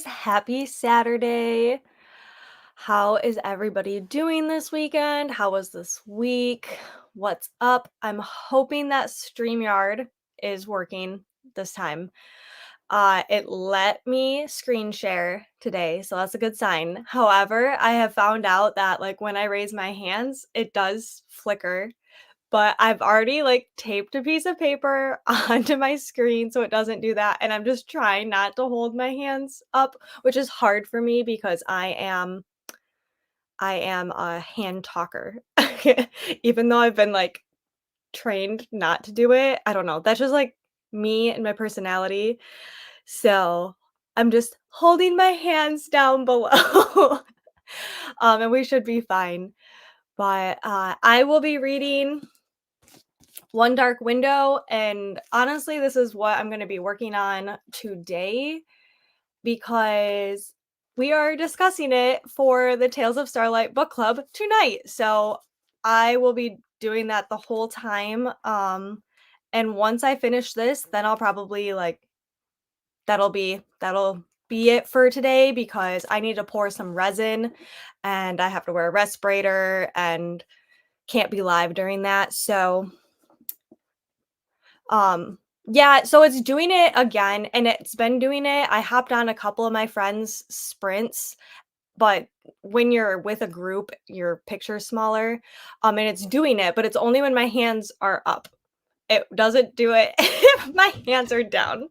Happy Saturday. How is everybody doing this weekend? How was this week? What's up? I'm hoping that StreamYard is working this time. It let me screen share today, so that's a good sign. However, I have found out that like when I raise my hands, it does flicker, but I've already, like, taped a piece of paper onto my screen so it doesn't do that, and I'm just trying not to hold my hands up, which is hard for me because I am a hand talker. Even though I've been, like, trained not to do it, I don't know, that's just, like, me and my personality, so I'm just holding my hands down below, and we should be fine, but, I will be reading One Dark Window, and honestly, this is what I'm gonna be working on today because we are discussing it for the Tales of Starlight book club tonight. So I will be doing that the whole time. And once I finish this, then I'll probably like that'll be it for today because I need to pour some resin and I have to wear a respirator and can't be live during that. So yeah, so it's doing it again, and it's been doing it. I hopped on a couple of my friends' sprints, but when you're with a group, your picture's smaller, and it's doing it, but it's only when my hands are up. It doesn't do it if my hands are down.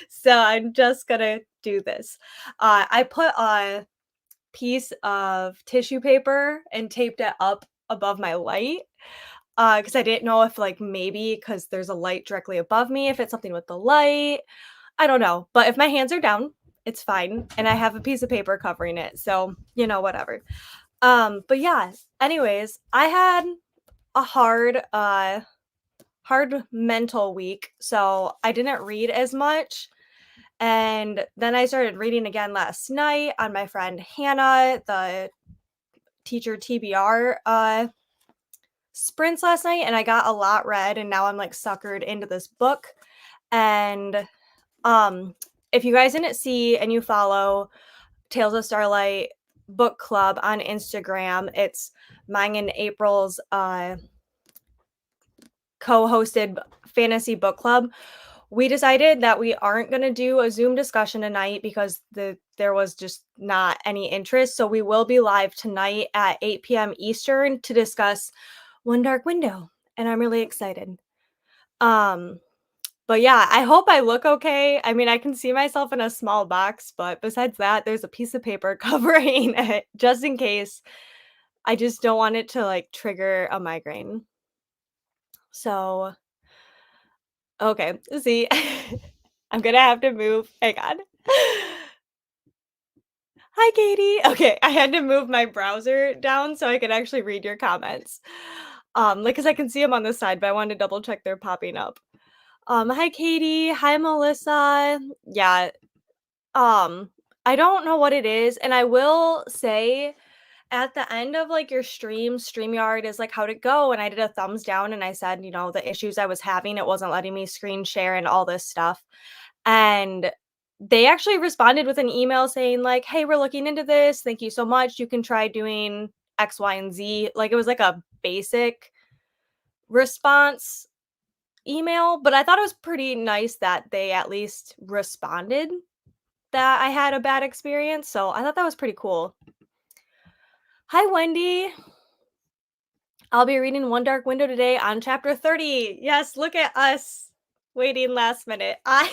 So I'm just gonna do this. I put a piece of tissue paper and taped it up above my light, because I didn't know if, like, maybe because there's a light directly above me, if it's something with the light, I don't know, but if my hands are down, it's fine, and I have a piece of paper covering it, so, whatever. But yeah, anyways, I had a hard mental week, so I didn't read as much, and then I started reading again last night on my friend Hannah, the teacher TBR, sprints last night, and I got a lot read, and now I'm, like, suckered into this book, and, um, if you guys didn't see and you follow Tales of Starlight book club on Instagram, it's mine and April's, co-hosted fantasy book club. We decided that we aren't gonna do a Zoom discussion tonight because there was just not any interest, so we will be live tonight at 8 PM Eastern to discuss One Dark Window, and I'm really excited. Um, but yeah, I hope I look okay. I mean, I can see myself in a small box, but besides that, there's a piece of paper covering it just in case. I just don't want it to, like, trigger a migraine. So, okay, see, I'm gonna have to move. Hang on. Hi, Katie. Okay, I had to move my browser down so I could actually read your comments. Like, cause I can see them on the side, but I wanted to double check they're popping up. Hi, Katie. Hi, Melissa. Yeah. Um, I don't know what it is, and I will say at the end of like your stream, StreamYard is like, how'd it go? And I did a thumbs down and I said, the issues I was having, it wasn't letting me screen share and all this stuff. And they actually responded with an email saying, like, hey, we're looking into this. Thank you so much. You can try doing X, Y, and Z. Like it was like a basic response email, but I thought it was pretty nice that they at least responded that I had a bad experience. So I thought that was pretty cool. Hi, Wendy. I'll be reading One Dark Window today on chapter 30. Yes, look at us waiting last minute. I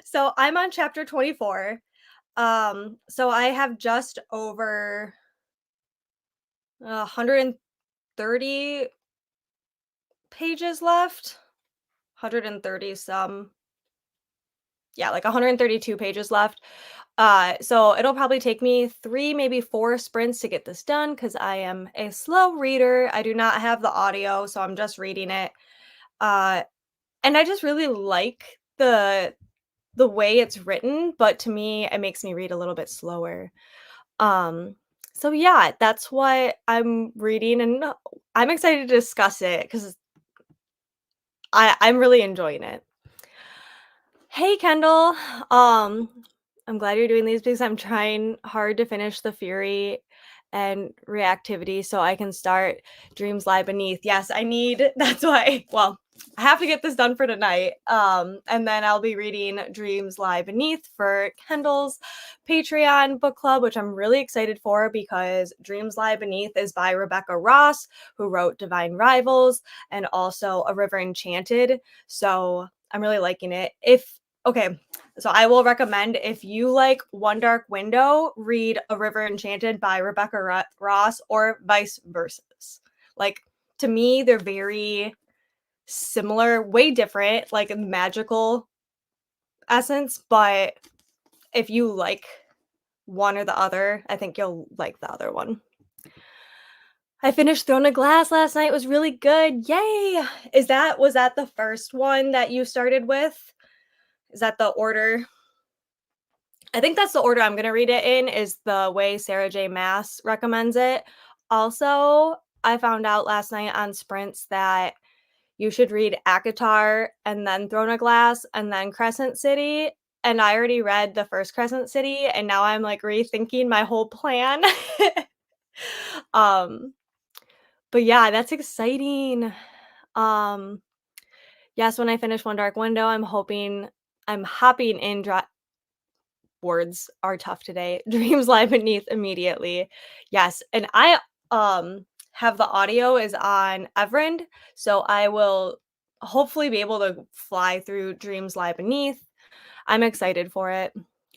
So I'm on chapter 24. So I have just over 130 pages left. 130 some. Yeah, like 132 pages left. So it'll probably take me 3, maybe 4 sprints to get this done because I am a slow reader. I do not have the audio, so I'm just reading it. Uh, and I just really like the way it's written, but to me, it makes me read a little bit slower. Um, so yeah, that's what I'm reading, and I'm excited to discuss it because I'm really enjoying it. Hey, Kendall. Um, I'm glad you're doing these because I'm trying hard to finish The Fury and Reactivity so I can start Dreams Lie Beneath. Yes, I need that's why well, I have to get this done for tonight. And then I'll be reading Dreams Lie Beneath for Kendall's Patreon book club, which I'm really excited for because Dreams Lie Beneath is by Rebecca Ross, who wrote Divine Rivals and also A River Enchanted. So I'm really liking it. Okay, so I will recommend if you like One Dark Window, read A River Enchanted by Rebecca Ross or vice versa. Like to me, they're very similar, way different, like magical essence, but if you like one or the other, I think you'll like the other one. I finished Throne of Glass last night. It was really good. Yay! Was that the first one that you started with? Is that the order? I think that's the order I'm gonna read it in, is the way Sarah J. Maas recommends it. Also, I found out last night on Sprints that you should read ACOTAR and then Throne of Glass and then Crescent City. And I already read the first Crescent City, and now I'm like rethinking my whole plan. um, but yeah, that's exciting. Um, yes, when I finish One Dark Window, I'm hopping in words are tough today. Dreams lie beneath immediately. Yes, and I have the audio is on Everend, so I will hopefully be able to fly through Dreams Lie Beneath. I'm excited for it.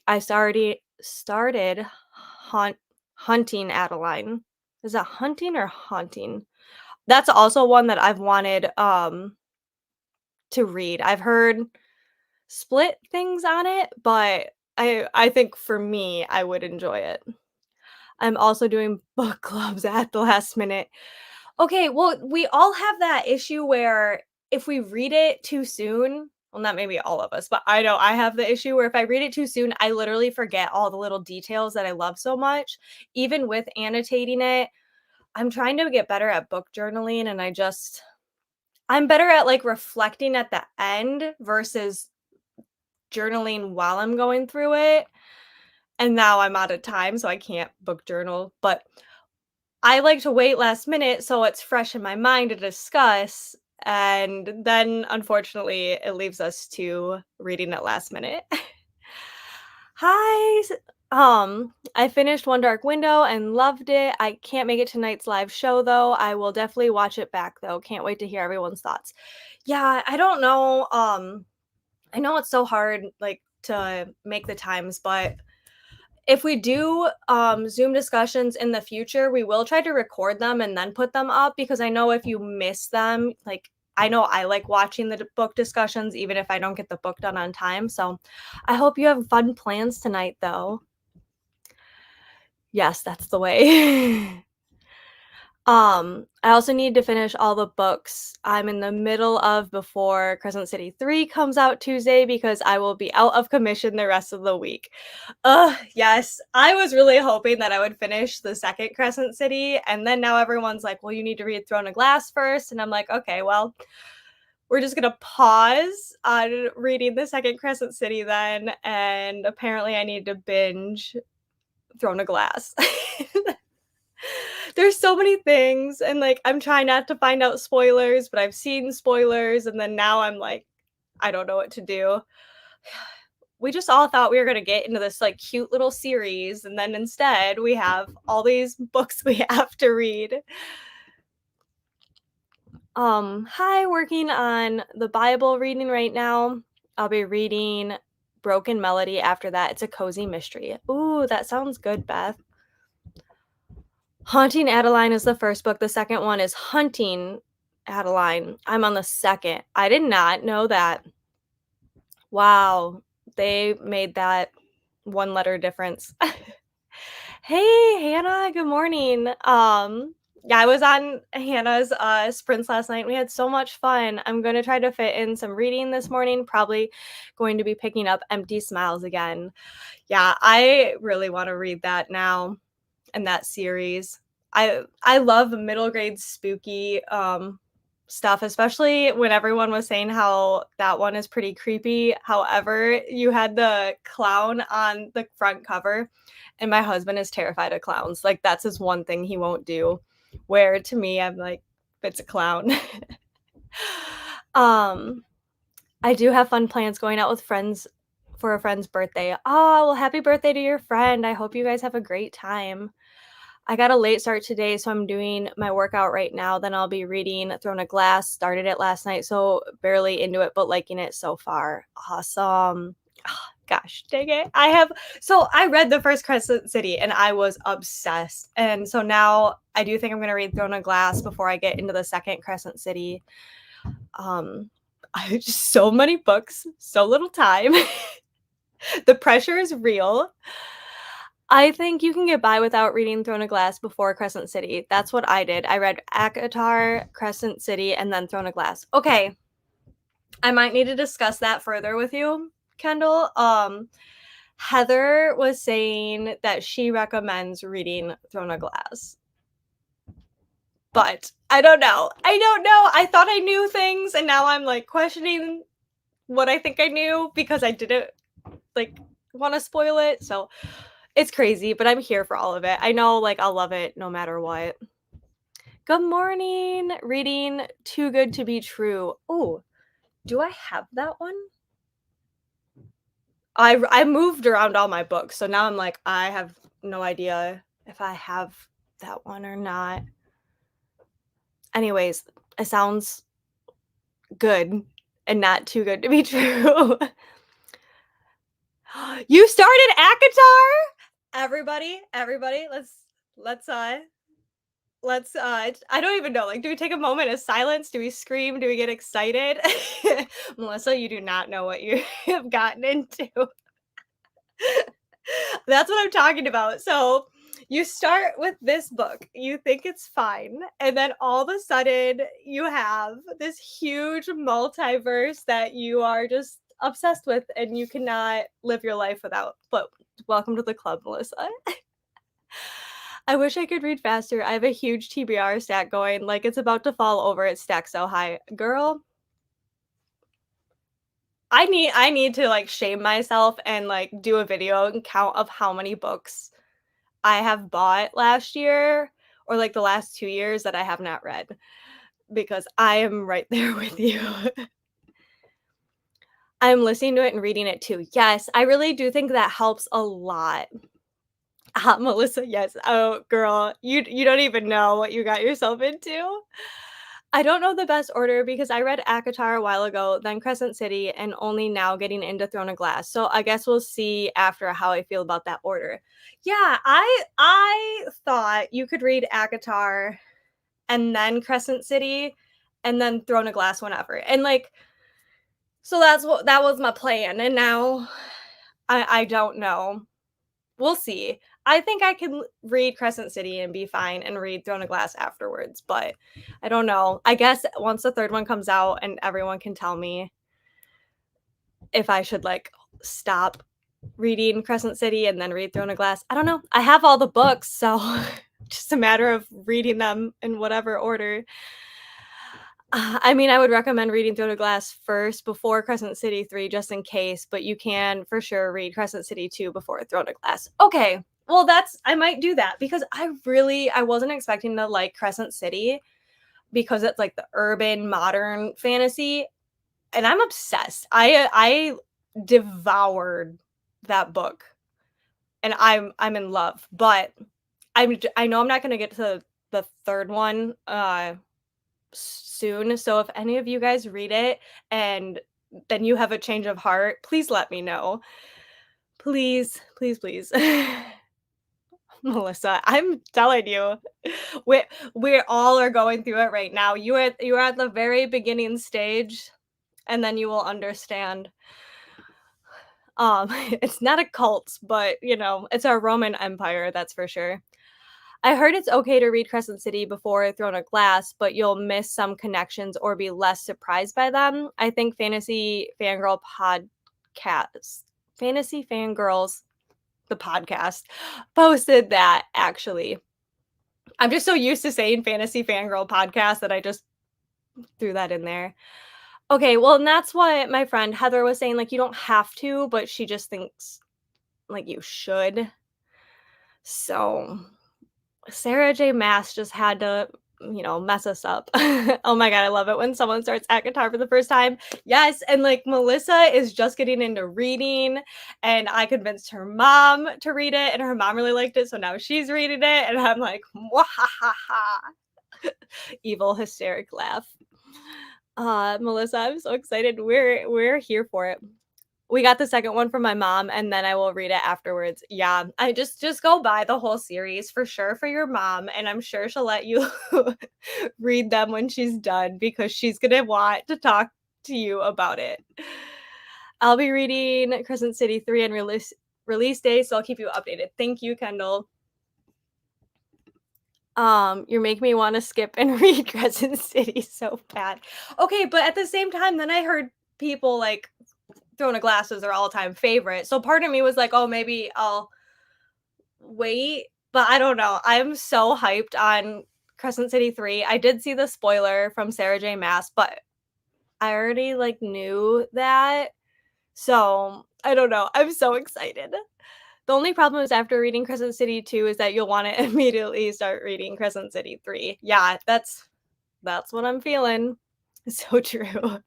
I already started hunting Adeline. Is that hunting or haunting? That's also one that I've wanted to read. I've heard split things on it, but I think for me, I would enjoy it. I'm also doing book clubs at the last minute. Okay, well, we all have that issue where if we read it too soon, well, not maybe all of us, but I know I have the issue where if I read it too soon, I literally forget all the little details that I love so much. Even with annotating it, I'm trying to get better at book journaling and I'm better at like reflecting at the end versus journaling while I'm going through it. And now I'm out of time, so I can't book journal. But I like to wait last minute so it's fresh in my mind to discuss. And then unfortunately, it leaves us to reading at last minute. Hi. I finished One Dark Window and loved it. I can't make it tonight's live show though. I will definitely watch it back though. Can't wait to hear everyone's thoughts. Yeah, I don't know. I know it's so hard like to make the times, but if we do Zoom discussions in the future, we will try to record them and then put them up because I know if you miss them, like I know I like watching the book discussions even if I don't get the book done on time. So I hope you have fun plans tonight though. Yes, that's the way. I also need to finish all the books I'm in the middle of before Crescent City 3 comes out Tuesday because I will be out of commission the rest of the week. Yes. I was really hoping that I would finish the second Crescent City, and then now everyone's like, "Well, you need to read Throne of Glass first," and I'm like, "Okay, well, we're just gonna pause on reading the second Crescent City then, and apparently I need to binge Throne of Glass." There's so many things, and, like, I'm trying not to find out spoilers, but I've seen spoilers, and then now I'm like, I don't know what to do. We just all thought we were gonna get into this, like, cute little series, and then instead, we have all these books we have to read. Hi, working on the Bible reading right now. I'll be reading Broken Melody after that. It's a cozy mystery. Ooh, that sounds good, Beth. Haunting Adeline is the first book. The second one is Hunting Adeline. I'm on the second. I did not know that. Wow. They made that one letter difference. Hey, Hannah, good morning. Yeah, I was on Hannah's sprints last night. We had so much fun. I'm going to try to fit in some reading this morning, probably going to be picking up Empty Smiles again. Yeah, I really want to read that now and that series. I love middle grade spooky stuff, especially when everyone was saying how that one is pretty creepy. However, you had the clown on the front cover, and my husband is terrified of clowns. Like, that's his one thing he won't do. Where to me, I'm like, it's a clown. um, I do have fun plans going out with friends for a friend's birthday. Oh, well, happy birthday to your friend. I hope you guys have a great time. I got a late start today, so I'm doing my workout right now. Then I'll be reading Throne of Glass. Started it last night, so barely into it, but liking it so far. Awesome. Ah, gosh, dang it. I read the first Crescent City and I was obsessed. And so now I do think I'm going to read Throne of Glass before I get into the second Crescent City. I just so many books, so little time. The pressure is real. I think you can get by without reading Throne of Glass before Crescent City. That's what I did. I read ACOTAR, Crescent City, and then Throne of Glass. Okay. I might need to discuss that further with you, Kendall. Heather was saying that she recommends reading Throne of Glass. But I don't know. I thought I knew things, and now I'm like questioning what I think I knew because I didn't like want to spoil it. So it's crazy, but I'm here for all of it. I know like I'll love it no matter what. Good morning. Reading Too Good to Be True. Oh, do I have that one? I moved around all my books, so now I'm like, I have no idea if I have that one or not. Anyways, it sounds good and not too good to be true. You started ACOTAR? Everybody, let's I don't even know. Like, do we take a moment of silence? Do we scream? Do we get excited? Melissa, you do not know what you have gotten into. That's what I'm talking about. So you start with this book, you think it's fine, and then all of a sudden you have this huge multiverse that you are just obsessed with and you cannot live your life without. But welcome to the club, Melissa. I wish I could read faster. I have a huge TBR stack going. Like, it's about to fall over. It's stacked so high. Girl, I need to like shame myself and like do a video and count of how many books I have bought last year or like the last 2 years that I have not read because I am right there with you. I'm listening to it and reading it too. Yes, I really do think that helps a lot. Melissa, yes. Oh, girl, you don't even know what you got yourself into. I don't know the best order because I read ACOTAR a while ago, then Crescent City, and only now getting into Throne of Glass. So I guess we'll see after how I feel about that order. Yeah, I thought you could read ACOTAR and then Crescent City and then Throne of Glass whenever. And like so that was my plan. And now I don't know. We'll see. I think I can read Crescent City and be fine and read Throne of Glass afterwards, but I don't know. I guess once the third one comes out and everyone can tell me if I should like stop reading Crescent City and then read Throne of Glass. I don't know. I have all the books, so just a matter of reading them in whatever order. I mean, I would recommend reading Throne of Glass first before Crescent City 3 just in case, but you can for sure read Crescent City 2 before Throne of Glass. Okay. Well, I might do that because I wasn't expecting to like Crescent City because it's like the urban modern fantasy and I'm obsessed. I devoured that book and I'm in love, but I know I'm not going to get to the third one soon. So if any of you guys read it and then you have a change of heart, please let me know. Please, please, please. Melissa, I'm telling you, we all are going through it right now. You are at the very beginning stage, and then you will understand. It's not a cult, but you know, it's our Roman Empire, that's for sure. I heard it's okay to read Crescent City before Throne of Glass, but you'll miss some connections or be less surprised by them. I think Fantasy Fangirl podcast, Fantasy Fangirls, the podcast, posted that actually. I'm just so used to saying Fantasy Fangirl podcast that I just threw that in there. Okay, well, and that's what my friend Heather was saying, like, you don't have to, but she just thinks, like, you should. So, Sarah J. Maas just had to, mess us up. Oh my god, I love it when someone starts at guitar for the first time. Yes, and, like, Melissa is just getting into reading, and I convinced her mom to read it, and her mom really liked it, so now she's reading it, and I'm like, "Mwahaha." Evil hysteric laugh. Melissa, I'm so excited. We're here for it. We got the second one from my mom, and then I will read it afterwards. Yeah, I just go buy the whole series for sure for your mom, and I'm sure she'll let you read them when she's done because she's gonna want to talk to you about it. I'll be reading Crescent City 3 and release day, so I'll keep you updated. Thank you, Kendall. You make me wanna skip and read Crescent City so bad. Okay, but at the same time, then I heard people, like, Throne of Glass was their all-time favorite, so part of me was like, "Oh, maybe I'll wait," but I don't know. I'm so hyped on Crescent City 3. I did see the spoiler from Sarah J. Maas, but I already, like, knew that, so I don't know. I'm so excited. The only problem is after reading Crescent City 2 is that you'll wanna immediately start reading Crescent City 3. Yeah, that's what I'm feeling. So true.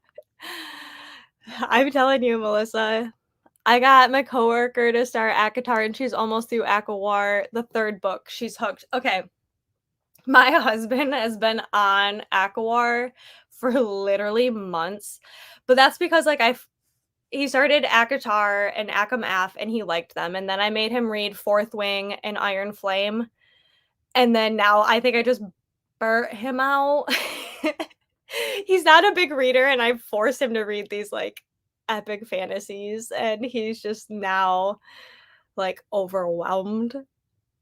I'm telling you, Melissa, I got my coworker to start ACOTAR, and she's almost through ACOWAR, the 3rd book. She's hooked. Okay, my husband has been on ACOWAR for literally months, but that's because, like, he started ACOTAR and ACOMAF, and he liked them, and then I made him read Fourth Wing and Iron Flame, and then now I think I just burnt him out. He's not a big reader, and I forced him to read these, like, epic fantasies, and he's just now, like, overwhelmed,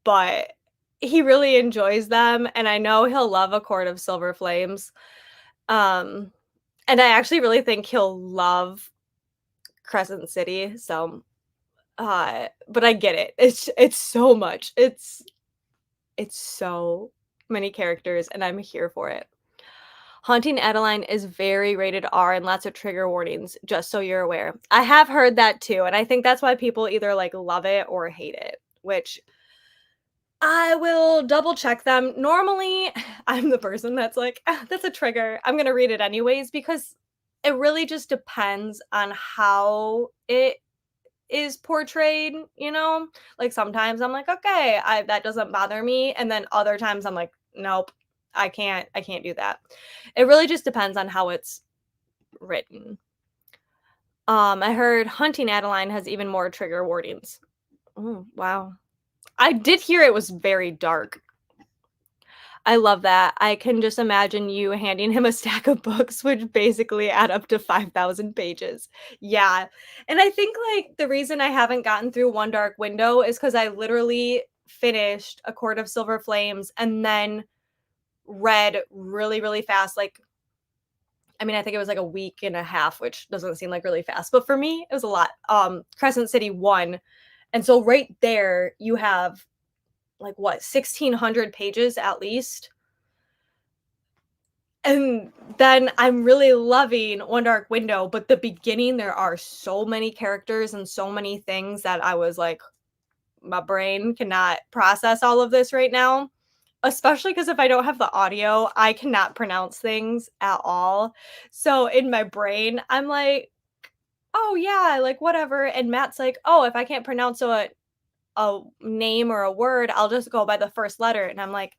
but he really enjoys them, and I know he'll love A Court of Silver Flames, um, and I actually really think he'll love Crescent City, so, but I get it. It's so much. It's so many characters, and I'm here for it. Haunting Adeline is very rated R and lots of trigger warnings, just so you're aware. I have heard that too, and I think that's why people either, like, love it or hate it, which I will double check them. Normally, I'm the person that's like, "Ah, that's a trigger. I'm gonna read it anyways," because it really just depends on how it is portrayed, you know? Like, sometimes I'm like, "Okay, that doesn't bother me," and then other times I'm like, "Nope, I can't do that." It really just depends on how it's written. I heard Hunting Adeline has even more trigger warnings. Oh, wow. I did hear it was very dark. I love that. I can just imagine you handing him a stack of books, which basically add up to 5,000 pages. Yeah, and I think, like, the reason I haven't gotten through One Dark Window is because I literally finished A Court of Silver Flames and then read really, really fast, like, I mean, I think it was, like, a week and a half, which doesn't seem like really fast, but for me, it was a lot. Crescent City 1, and so right there, you have, like, what, 1,600 pages at least? And then I'm really loving One Dark Window, but the beginning, there are so many characters and so many things that I was like, "My brain cannot process all of this right now." Especially because if I don't have the audio, I cannot pronounce things at all. So in my brain, I'm like, "Oh, yeah, like, whatever," and Matt's like, "Oh, if I can't pronounce a name or a word, I'll just go by the first letter," and I'm like,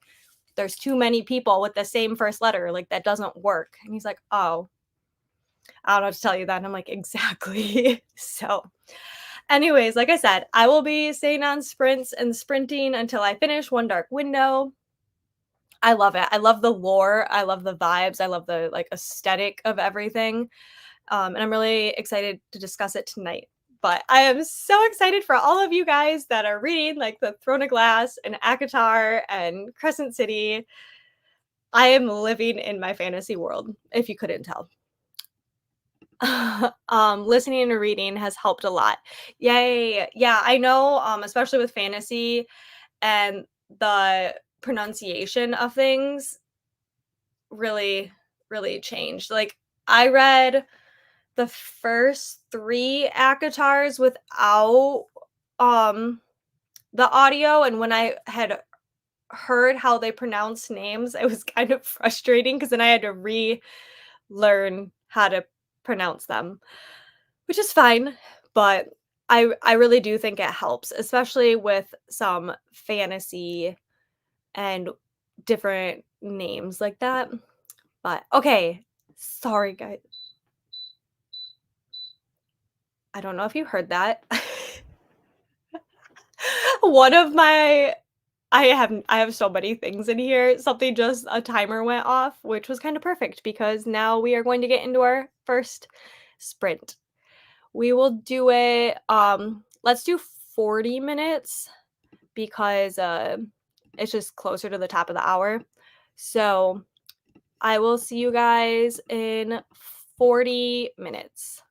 "There's too many people with the same first letter, like, that doesn't work," and he's like, "Oh, I don't know what to tell you that," and I'm like, "Exactly." So, anyways, like I said, I will be staying on sprints and sprinting until I finish One Dark Window. I love it. I love the lore, I love the vibes, I love the, like, aesthetic of everything, and I'm really excited to discuss it tonight. But I am so excited for all of you guys that are reading, like, the Throne of Glass and ACOTAR and Crescent City. I am living in my fantasy world, if you couldn't tell. Listening and reading has helped a lot. Yay. Yeah, I know, especially with fantasy and the pronunciation of things really really changed. Like, I read the first 3 ACOTARs without, um, the audio, and when I had heard how they pronounce names, it was kind of frustrating because then I had to relearn how to pronounce them, which is fine, but I really do think it helps, especially with some fantasy and different names like that. But okay, sorry guys. I don't know if you heard that. One of my I have so many things in here. Something just a timer went off, which was kind of perfect because now we are going to get into our first sprint. We will do it let's do 40 minutes because it's just closer to the top of the hour. So, I will see you guys in 40 minutes.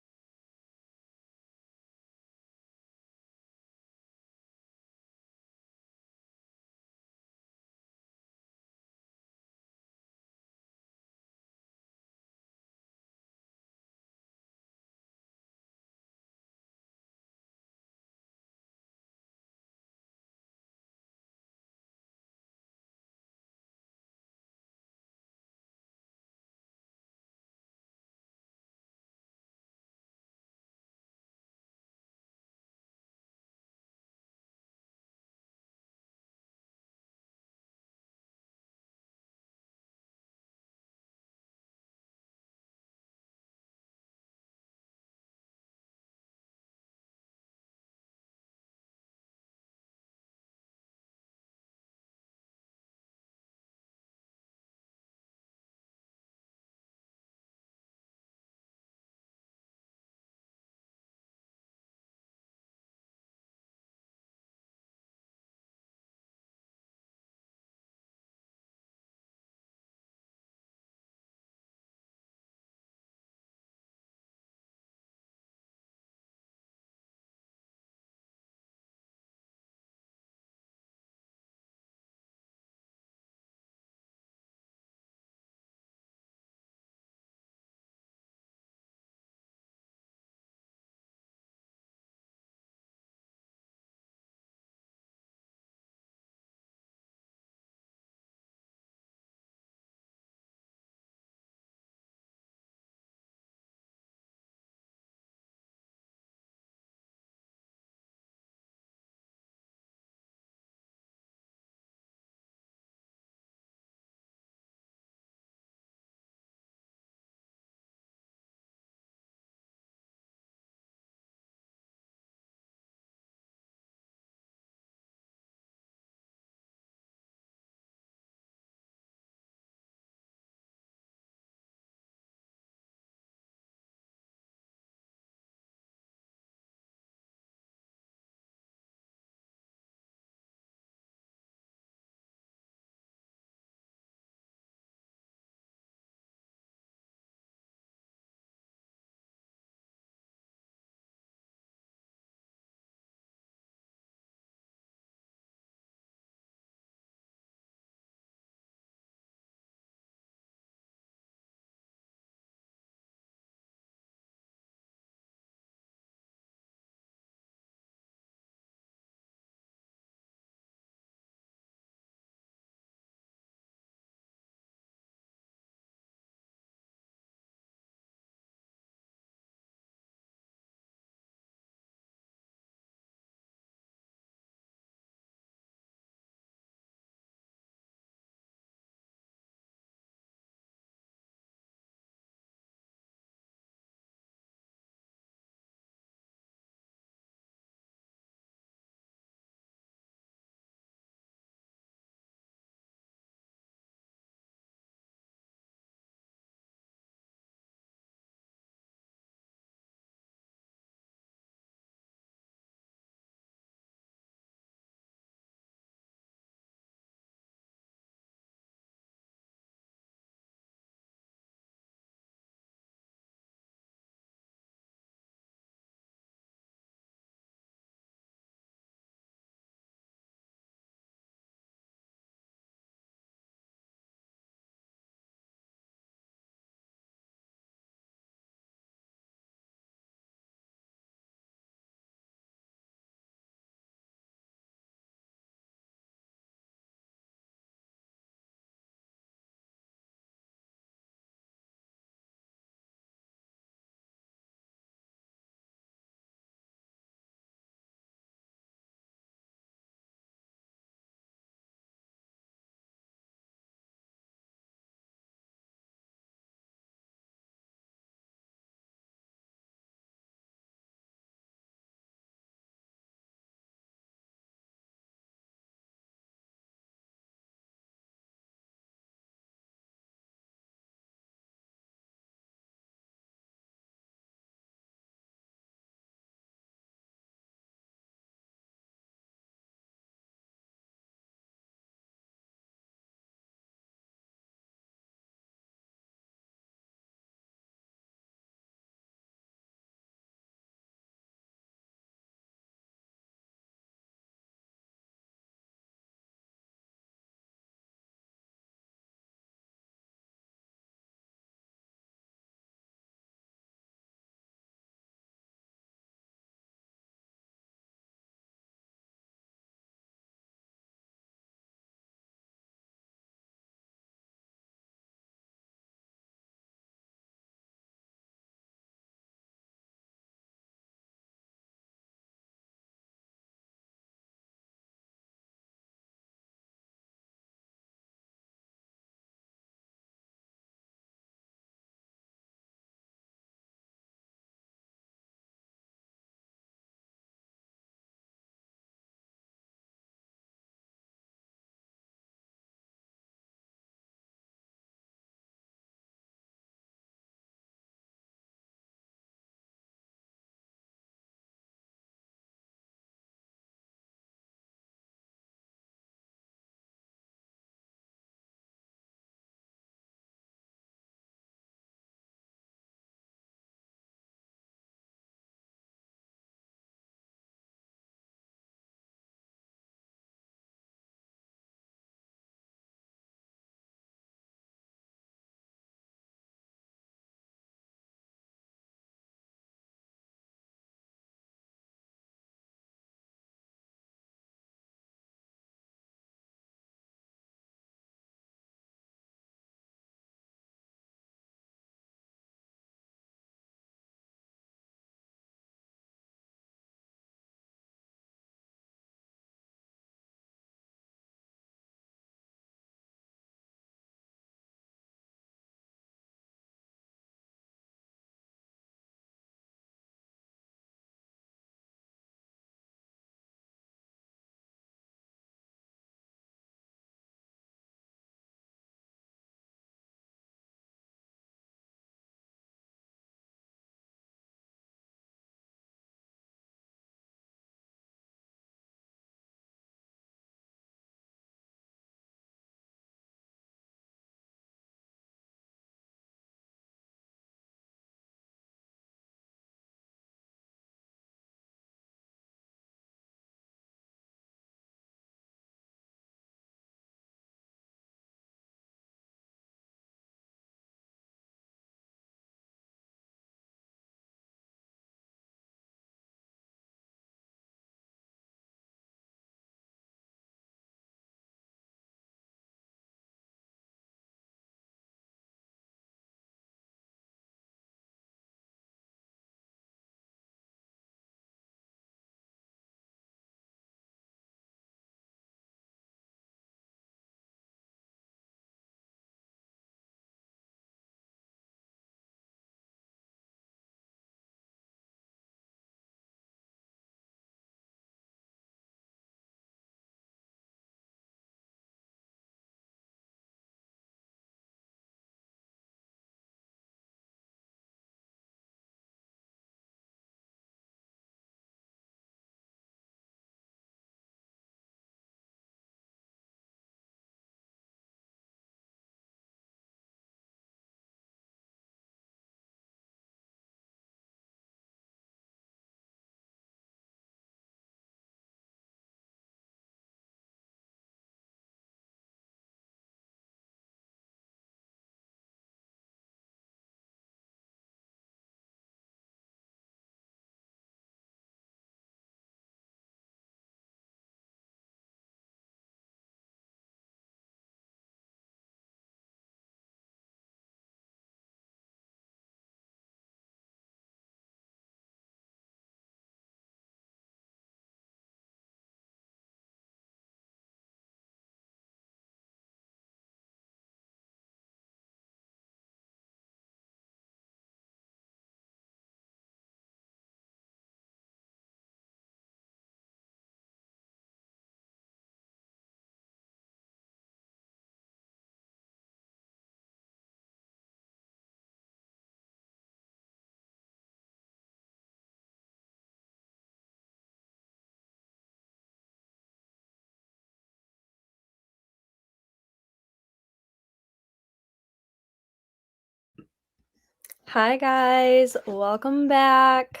Hi guys, welcome back.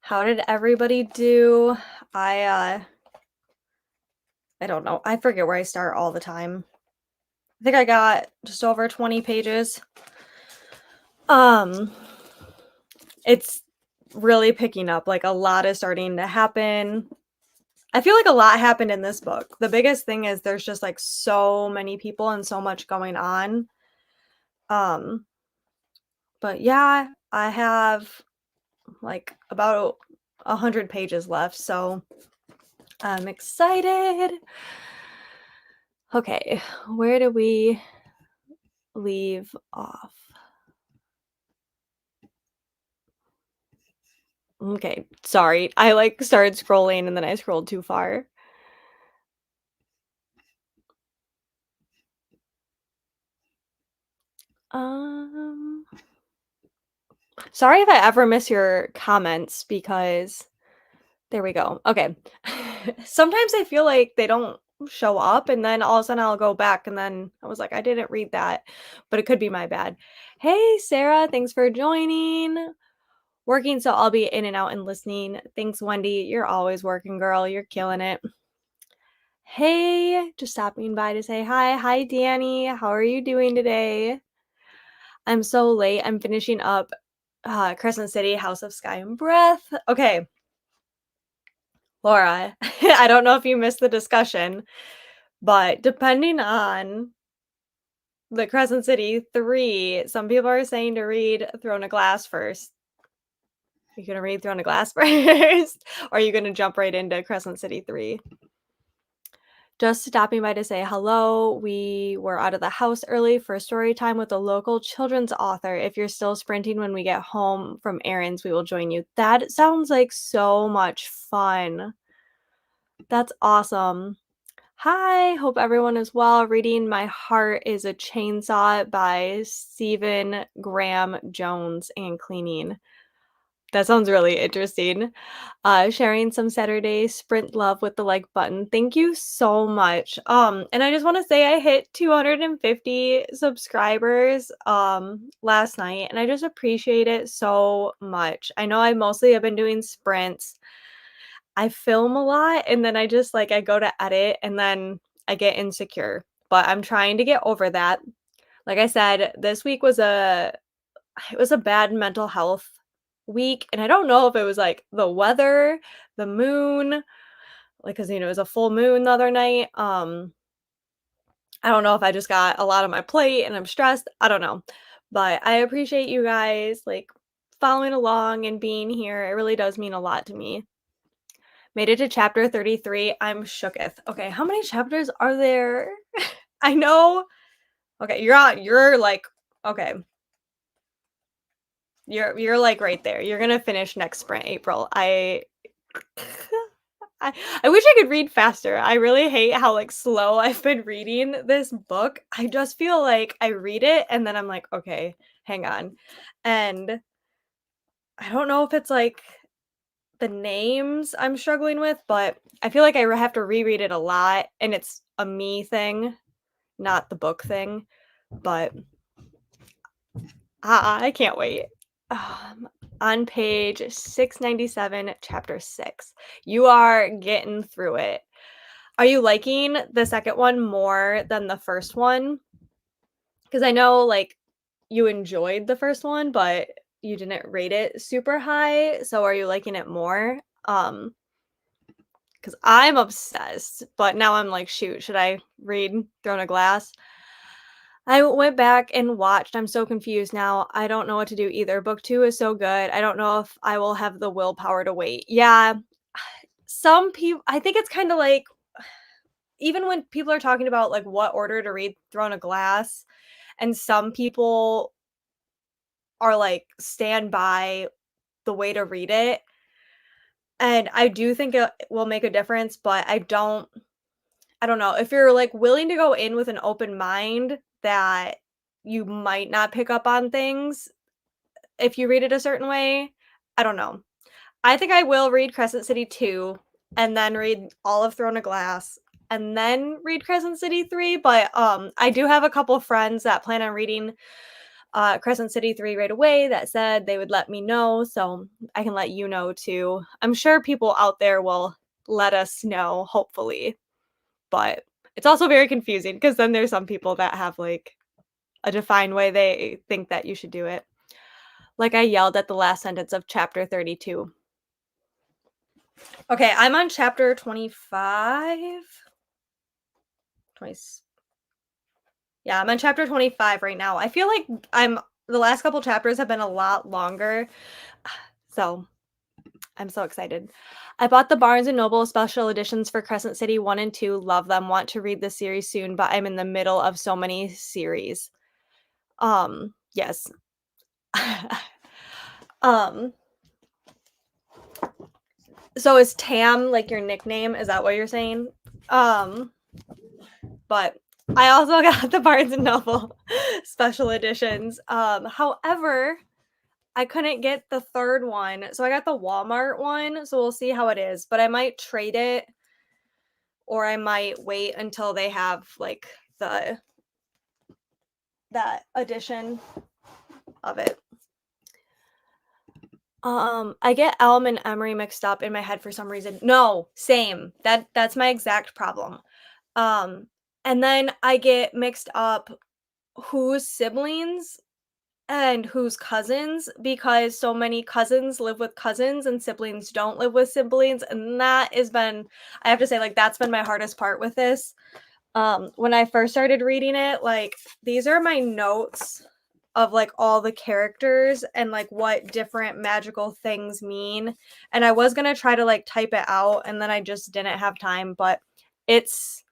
How did everybody do? I uh I don't know. I forget where I start all the time. I think I got just over 20 pages. Um it's really picking up. Like a lot is starting to happen. I feel like a lot happened in this book. The biggest thing is there's just like so many people and so much going on. Um but yeah, I have like about 100 pages left, so I'm excited. Okay, where do we leave off? Okay, sorry. I like started scrolling and then I scrolled too far. Um, Sorry if I ever miss your comments because there we go. Okay. Sometimes I feel like they don't show up and then all of a sudden I'll go back and then I was like, I didn't read that, but it could be my bad. Hey, Sarah, thanks for joining. Working, so I'll be in and out and listening. Thanks, Wendy. You're always working, girl. You're killing it. Hey, just stopping by to say hi. Hi, Danny. How are you doing today? I'm so late. I'm finishing up Crescent City, House of Sky and Breath. Okay, Laura, I don't know if you missed the discussion, but depending on the Crescent City 3, some people are saying to read Throne of Glass first. Are you going to read Throne of Glass first? Or are you going to jump right into Crescent City 3? Just stopping by to say hello. We were out of the house early for story time with a local children's author. If you're still sprinting when we get home from errands, we will join you. That sounds like so much fun. That's awesome. Hi, hope everyone is well. Reading My Heart is a Chainsaw by Stephen Graham Jones and cleaning. That sounds really interesting. Sharing some Saturday sprint love with the like button. Thank you so much. And I just want to say I hit 250 subscribers last night and I just appreciate it so much. I know I mostly have been doing sprints. I film a lot and then I just like I go to edit and then I get insecure. But I'm trying to get over that. Like I said, this week was a bad mental health week, and I don't know if it was, like, the weather, the moon, like, cause it was a full moon the other night, I don't know if I just got a lot on my plate and I'm stressed, I don't know, but I appreciate you guys, like, following along and being here, it really does mean a lot to me. Made it to chapter 33, I'm shooketh. Okay, how many chapters are there? I know. Okay, you're, like okay. You're, like, right there. You're gonna finish next sprint, April. I I wish I could read faster. I really hate how, like, slow I've been reading this book. I just feel like I read it, and then I'm like, "Okay, hang on." And I don't know if it's, like, the names I'm struggling with, but I feel like I have to reread it a lot, and it's a me thing, not the book thing, but I can't wait. Um, on page 697, chapter 6. You are getting through it. Are you liking the second one more than the first one? Because I know, like, you enjoyed the first one, but you didn't rate it super high. So are you liking it more? Because I'm obsessed, but now I'm like, shoot, should I read Throne of Glass? I went back and watched. I'm so confused now. I don't know what to do either. Book 2 is so good. I don't know if I will have the willpower to wait. Yeah, some people I think it's kinda like even when people are talking about, like, what order to read Throne of Glass, and some people are like, stand by the way to read it, and I do think it will make a difference, but I don't know. If you're, like, willing to go in with an open mind that you might not pick up on things if you read it a certain way, I don't know. I think I will read Crescent City 2 and then read all of Throne of Glass and then read Crescent City 3, but, I do have a couple friends that plan on reading Crescent City 3 right away that said they would let me know, so I can let you know too. I'm sure people out there will let us know, hopefully, but it's also very confusing because then there's some people that have like a defined way they think that you should do it. Like I yelled at the last sentence of chapter 32. Okay, I'm on chapter 25. 20, yeah, I'm on chapter 25 right now. I feel like the last couple chapters have been a lot longer. So I'm so excited. I bought the Barnes& and Noble special editions for Crescent City 1 and 2. Love them. Want to read the series soon, but I'm in the middle of so many series. Yes. um, so is Tam like your nickname? Is that what you're saying? But I also got the Barnes& and Noble special editions. However, I couldn't get the third one, so I got the Walmart one, so we'll see how it is, but I might trade it or I might wait until they have, like, that edition of it. I get Elm and Emery mixed up in my head for some reason. No, same. That's my exact problem. Um, and then I get mixed up whose siblings and whose cousins because so many cousins live with cousins and siblings don't live with siblings, and that has been, I have to say, like, that's been my hardest part with this. When I first started reading it, like, these are my notes of like all the characters and like what different magical things mean. And I was going to try to like type it out and then I just didn't have time, but it's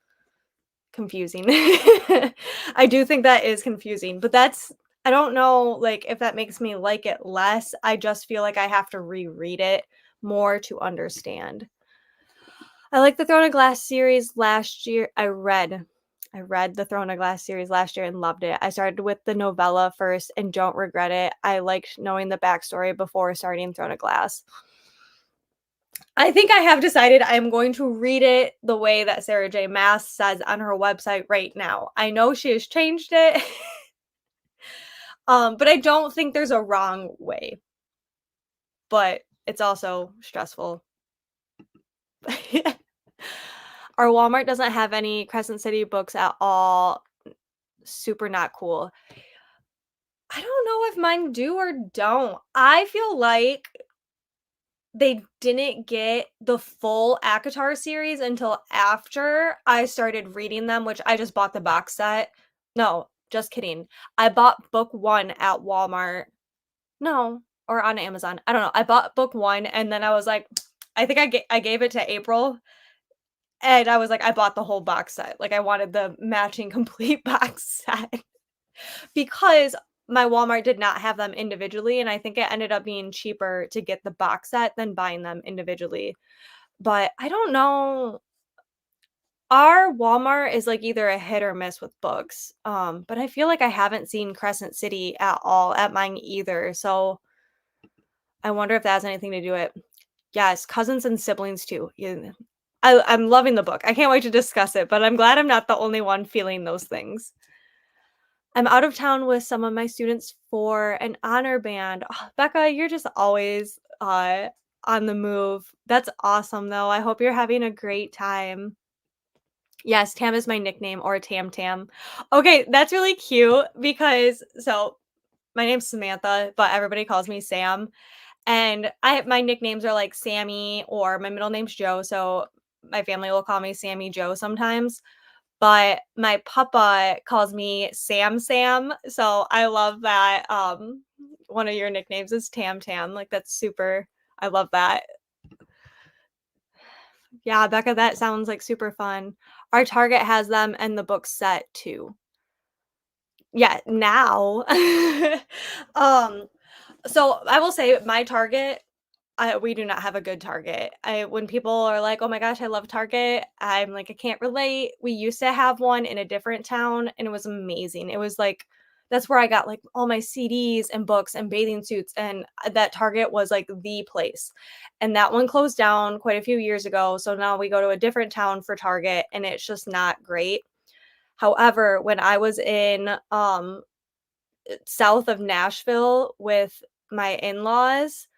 confusing. I do think that is confusing, but I don't know like if that makes me like it less. I just feel like I have to reread it more to understand. I like the Throne of Glass series last year. I read the Throne of Glass series last year and loved it. I started with the novella first and don't regret it. I liked knowing the backstory before starting Throne of Glass. I think I have decided I'm going to read it the way that Sarah J. Maas says on her website right now. I know she has changed it, but I don't think there's a wrong way. But it's also stressful. Our Walmart doesn't have any Crescent City books at all. Super not cool. I don't know if mine do or don't. I feel like they didn't get the full ACOTAR series until after I started reading them, which I just bought the box set. No, just kidding. I bought book 1 at Walmart. No, or on Amazon. I don't know. I bought book 1 and then I was like, I think I gave it to April and I was like, I bought the whole box set. Like I wanted the matching complete box set because my Walmart did not have them individually, and I think it ended up being cheaper to get the box set than buying them individually. But I don't know. Our Walmart is like either a hit or miss with books. But I feel like I haven't seen Crescent City at all at mine either. So I wonder if that has anything to do with it. Yes, cousins and siblings too. Yeah. I'm loving the book. I can't wait to discuss it, but I'm glad I'm not the only one feeling those things. I'm out of town with some of my students for an honor band. Oh, Becca, you're just always on the move. That's awesome, though. I hope you're having a great time. Yes, Tam is my nickname, or Tam Tam. Okay, that's really cute because so my name's Samantha, but everybody calls me Sam. And my nicknames are like Sammy or my middle name's Joe, so my family will call me Sammy Joe sometimes. But my papa calls me Sam Sam, so I love that, one of your nicknames is Tam Tam, like, that's super I love that. Yeah, Becca, that sounds, like, super fun. Our Target has them and the book set too. Yeah, now. Um, so I will say my Target we do not have a good Target. When people are like, "Oh my gosh, I love Target," I'm like, "I can't relate." We used to have one in a different town, and it was amazing. It was like that's where I got like all my CDs and books and bathing suits, and that Target was like the place. And that one closed down quite a few years ago. So now we go to a different town for Target, and it's just not great. However, when I was in south of Nashville with my in-laws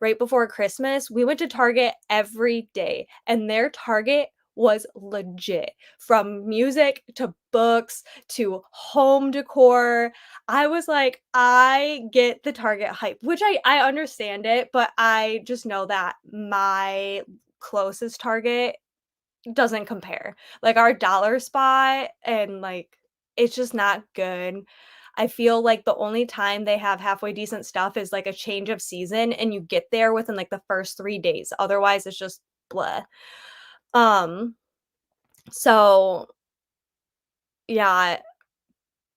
right before Christmas. We went to Target every day, and their Target was legit. From music to books to home decor. I was like, I get the Target hype, which I understand it, but I just know that my closest Target doesn't compare. Like, our dollar spot and, like, it's just not good. I feel like the only time they have halfway decent stuff is, like, a change of season, and you get there within, like, the first 3 days. Otherwise, it's just bleh. Um, so, yeah,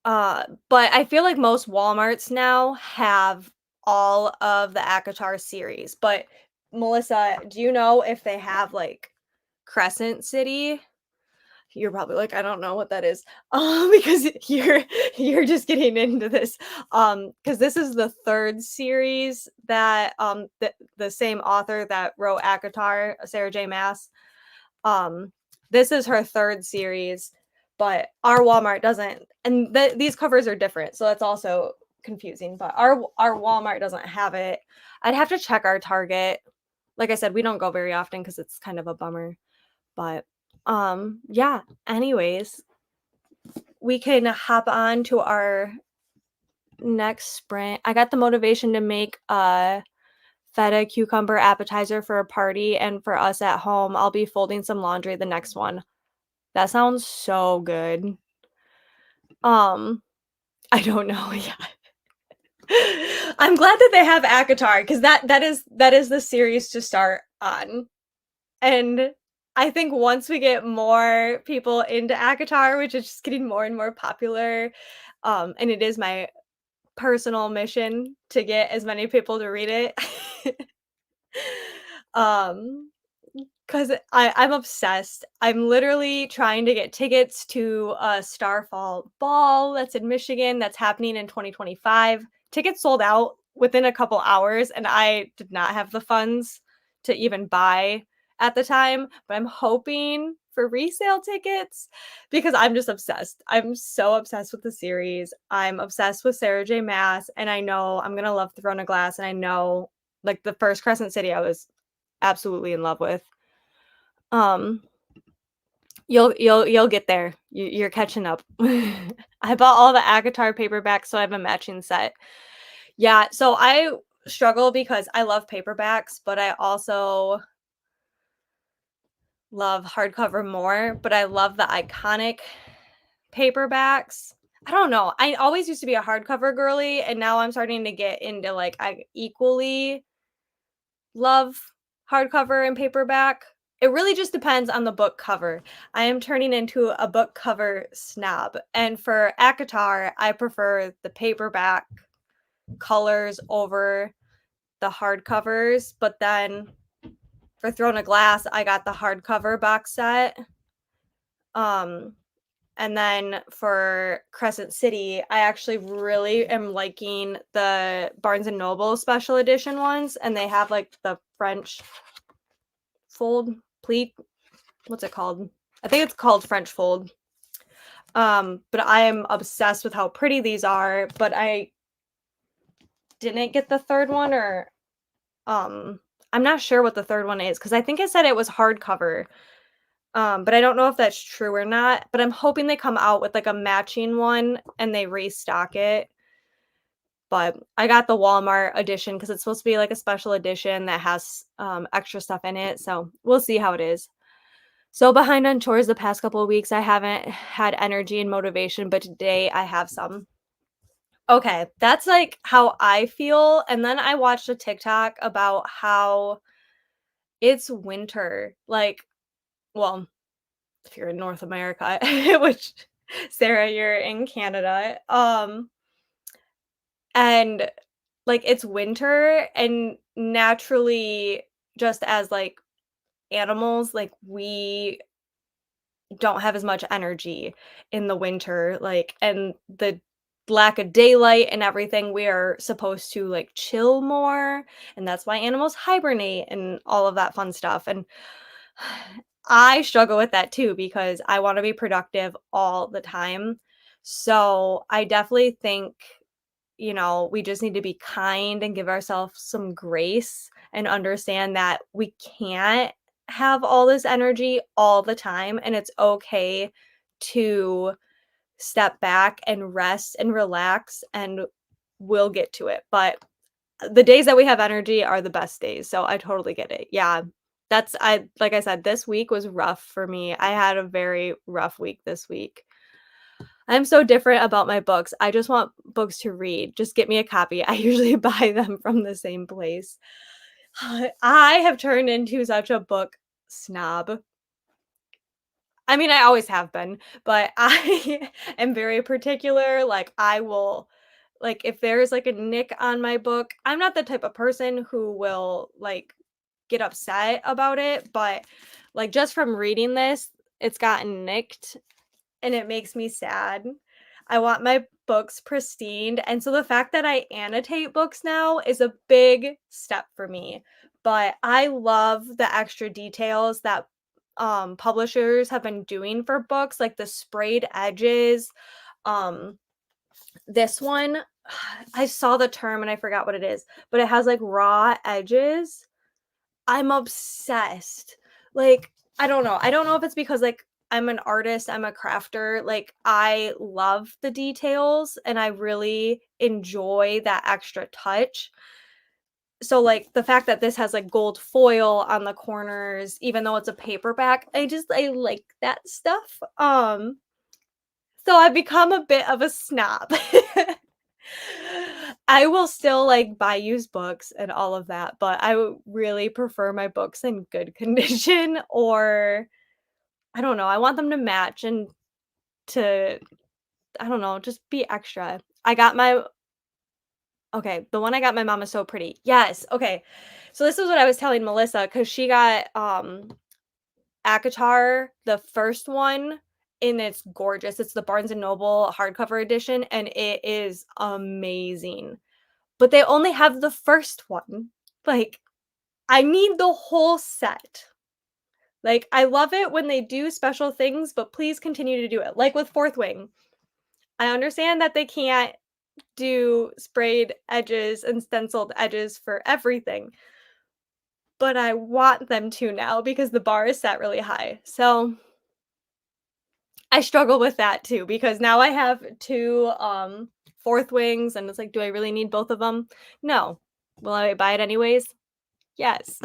but I feel like most Walmarts now have all of the ACOTAR series, but Melissa, do you know if they have, like, Crescent City? You're probably like, "I don't know what that is." Because you're just getting into this, because this is the 3rd series that, the same author that wrote ACOTAR, Sarah J. Maas, this is her 3rd series, but our Walmart doesn't, and these covers are different, so that's also confusing, but our Walmart doesn't have it. I'd have to check our Target. Like I said, we don't go very often because it's kind of a bummer, but, yeah, anyways, we can hop on to our next sprint. I got the motivation to make a feta cucumber appetizer for a party, and for us at home, I'll be folding some laundry the next one. That sounds so good. Um, I don't know yet. I'm glad that they have ACOTAR because that is the series to start on. And I think once we get more people into ACOTAR, which is just getting more and more popular, and it is my personal mission to get as many people to read it. um, 'Cause I'm obsessed. I'm literally trying to get tickets to a Starfall Ball that's in Michigan that's happening in 2025. Tickets sold out within a couple hours, and I did not have the funds to even buy at the time, but I'm hoping for resale tickets because I'm just obsessed. I'm so obsessed with the series. I'm obsessed with Sarah J. Maas, and I know I'm gonna love Throne of Glass, and I know, like, the first Crescent City I was absolutely in love with. Um, you'll get there. You're catching up. I bought all the ACOTAR paperbacks, so I have a matching set. Yeah, so I struggle because I love paperbacks, but I also love hardcover more, but I love the iconic paperbacks. I don't know. I always used to be a hardcover girly, and now I'm starting to get into, like, I equally love hardcover and paperback. It really just depends on the book cover. I am turning into a book cover snob, and for ACOTAR, I prefer the paperback colors over the hardcovers, but then for Throne of Glass, I got the hardcover box set. Um, and then for Crescent City, I actually really am liking the Barnes& and Noble special edition ones, and they have, like, the French fold pleat. What's it called? I think it's called French fold. But I am obsessed with how pretty these are, but I didn't get the 3rd one, or I'm not sure what the 3rd one is because I think it said it was hardcover. But I don't know if that's true or not, but I'm hoping they come out with, like, a matching one and they restock it. But I got the Walmart edition because it's supposed to be, like, a special edition that has, extra stuff in it, so we'll see how it is. So behind on chores the past couple of weeks, I haven't had energy and motivation, but today I have some. Okay, that's, like, how I feel, and then I watched a TikTok about how it's winter, like, well, if you're in North America, which Sarah, you're in Canada, and, like, it's winter, and naturally, just as, like, animals, like, we don't have as much energy in the winter, like, and the lack of daylight and everything, we are supposed to, like, chill more, and that's why animals hibernate and all of that fun stuff, and I struggle with that too because I wanna be productive all the time. So, I definitely think we just need to be kind and give ourselves some grace and understand that we can't have all this energy all the time, and it's okay to step back and rest and relax, and we'll get to it. But the days that we have energy are the best days, so I totally get it. Yeah. I like I said, this week was rough for me. I had a very rough week this week. I'm so different about my books. I just want books to read. Just get me a copy. I usually buy them from the same place. I have turned into such a book snob. I mean, I always have been, but I am very particular. Like, I will, like, if there's like a nick on my book, I'm not the type of person who will like get upset about it, but like just from reading this, it's gotten nicked and it makes me sad. I want my books pristine, and so the fact that I annotate books now is a big step for me. But I love the extra details that publishers have been doing for books, like the sprayed edges. Um this one, I saw the term and I forgot what it is, but it has like raw edges. I'm obsessed. Like, I don't know. I don't know if it's because, like, I'm an artist, I'm a crafter, like, I love the details and I really enjoy that extra touch. So, like, the fact that this has, like, gold foil on the corners, even though it's a paperback, I like that stuff. So I've become a bit of a snob. I will still, like, buy used books and all of that, but I would really prefer my books in good condition, or I don't know, I want them to match and to I don't know, just be extra. I got my Okay, the one I got my mom is so pretty. Yes, okay. So this is what I was telling Melissa because she got, ACOTAR, the first one, and it's gorgeous. It's the Barnes& and Noble hardcover edition, and it is amazing. But they only have the first one. Like, I need the whole set. Like, I love it when they do special things, but please continue to do it. Like with Fourth Wing. I understand that they can't do sprayed edges and stenciled edges for everything, but I want them to now because the bar is set really high. So I struggle with that too because now I have 2, Fourth Wings, and it's like, do I really need both of them? No. Will I buy it anyways? Yes.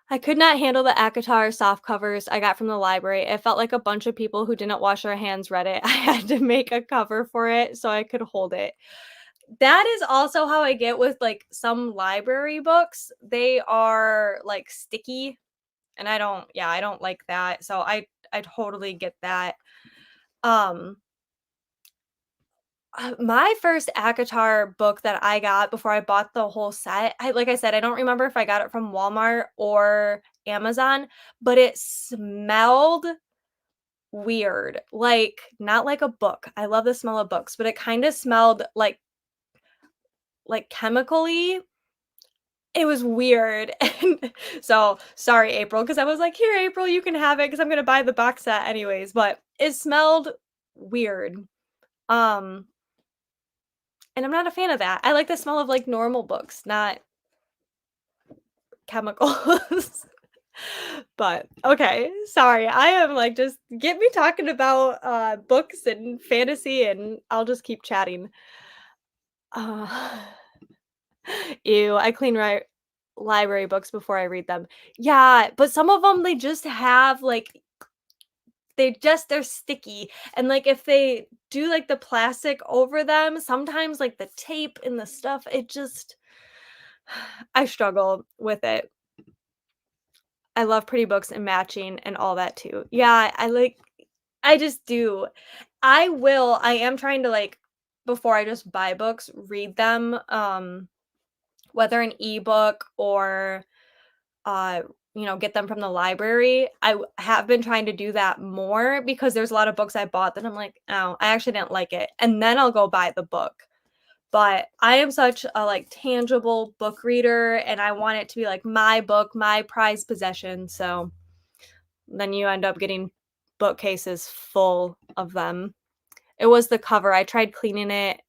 I could not handle the ACOTAR soft covers I got from the library. It felt like a bunch of people who didn't wash their hands read it. I had to make a cover for it so I could hold it. That is also how I get with, like, some library books. They are, like, sticky, and I don't like that. So I totally get that. Um my first ACOTAR book that I got before I bought the whole set, like I said, I don't remember if I got it from Walmart or Amazon, but it smelled weird. Like, not like a book. I love the smell of books, but it kinda smelled like chemically. It was weird. And so, sorry, April, because I was like, "Here, April, you can have it because I'm gonna buy the box set anyways," but it smelled weird. Um And I'm not a fan of that. I like the smell of, like, normal books, not chemicals. But, okay, sorry, I am, like, just get me talking about, books and fantasy, and I'll just keep chatting. Uh, ew, I clean library books before I read them. Yeah, but some of them they just have, like they're sticky, and, like, if they do, like, the plastic over them, sometimes, like, the tape and the stuff, it just I struggle with it. I love pretty books and matching and all that too. Yeah, I just do. I am trying to, like, before I just buy books, read them, whether an ebook or, uh, get them from the library. Have been trying to do that more because there's a lot of books I bought that I'm like, "Oh, I actually didn't like it," and then I'll go buy the book. But I am such a, like, tangible book reader, and I want it to be, like, my book, my prized possession, so then you end up getting bookcases full of them. It was the cover. I tried cleaning it.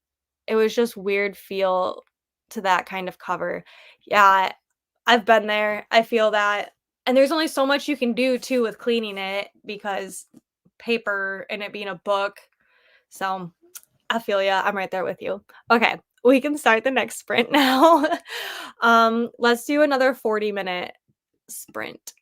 It was just weird feel to that kind of cover. Yeah, I've been there, I feel that, and there's only so much you can do too with cleaning it because paper and it being a book, so I feel ya, I'm right there with you. Okay, we can start the next sprint now. Let's do another 40-minute sprint.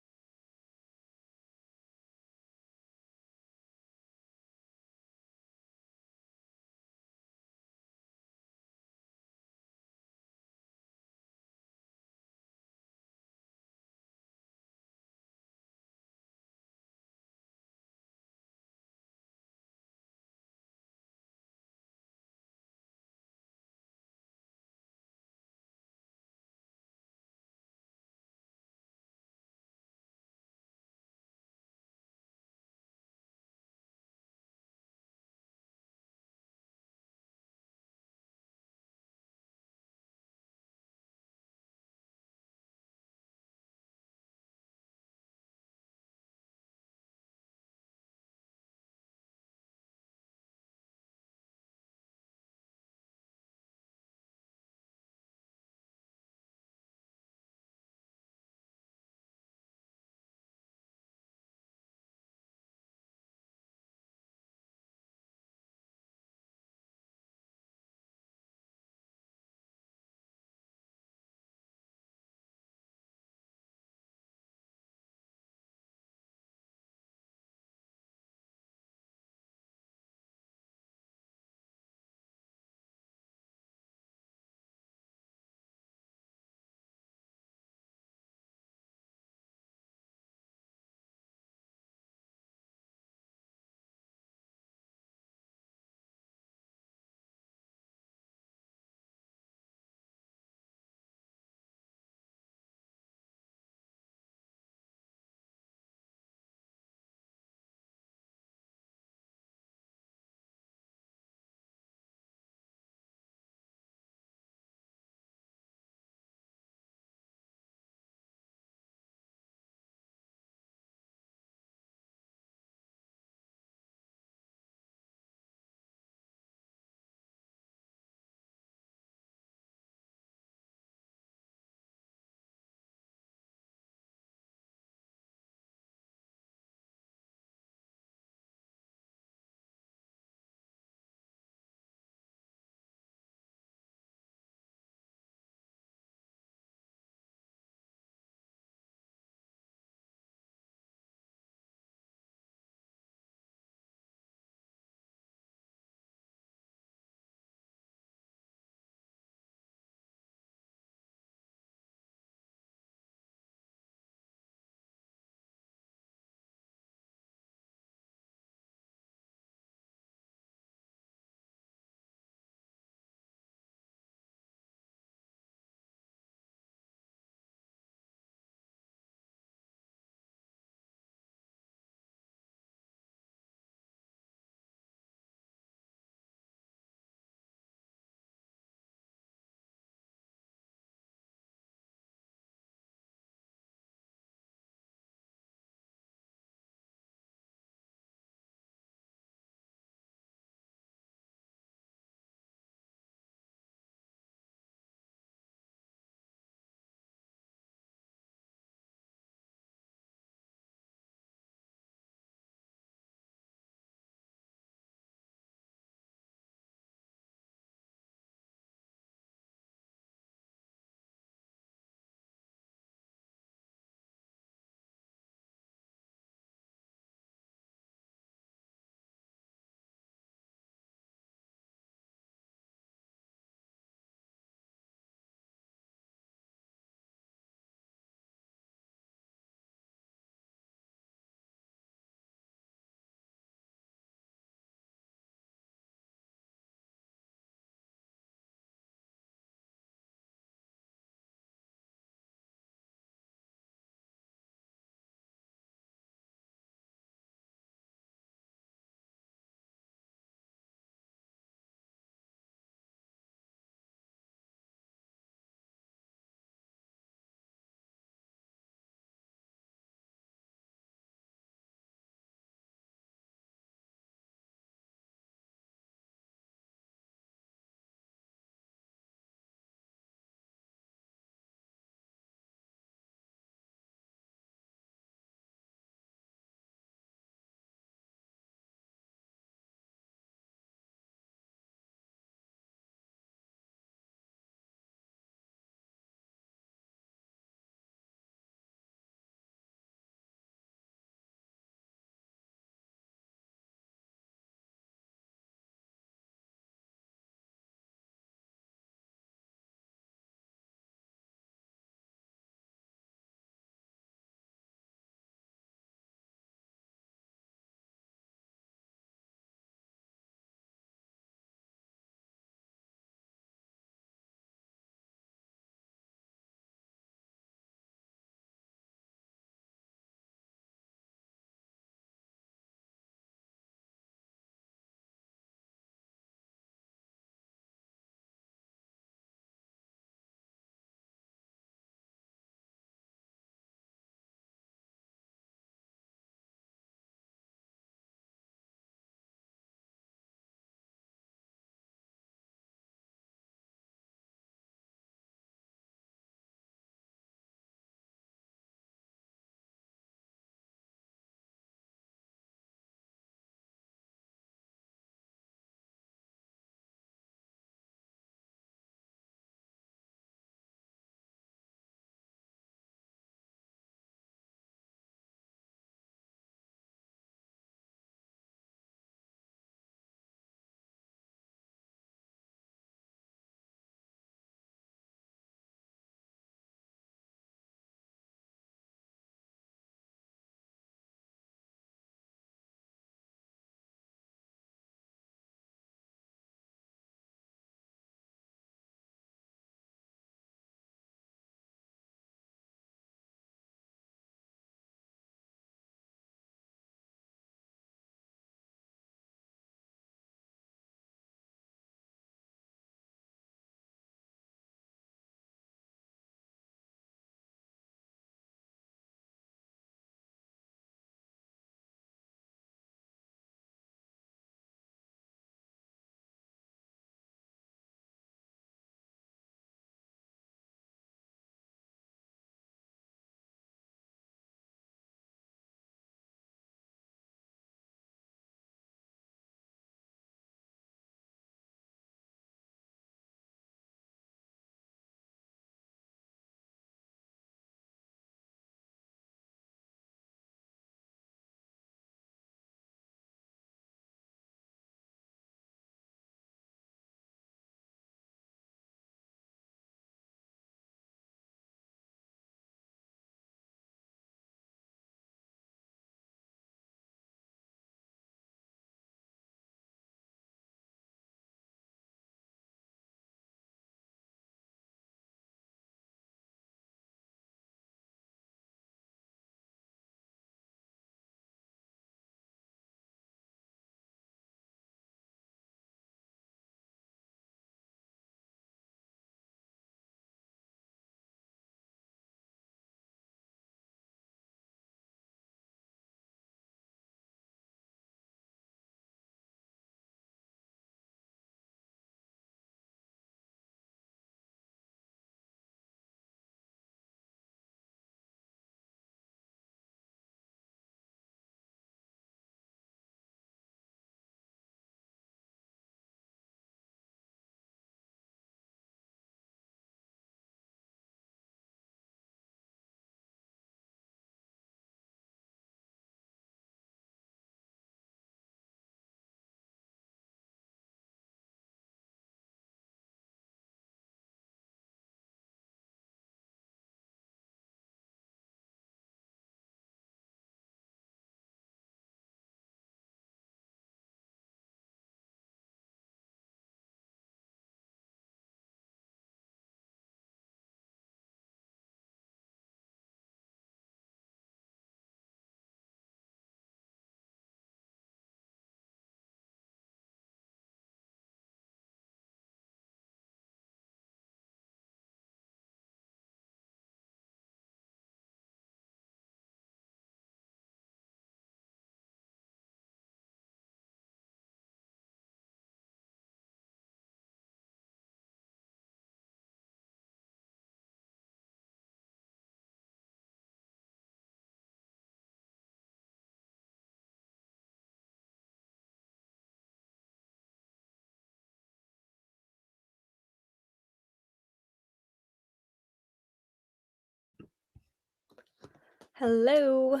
Hello.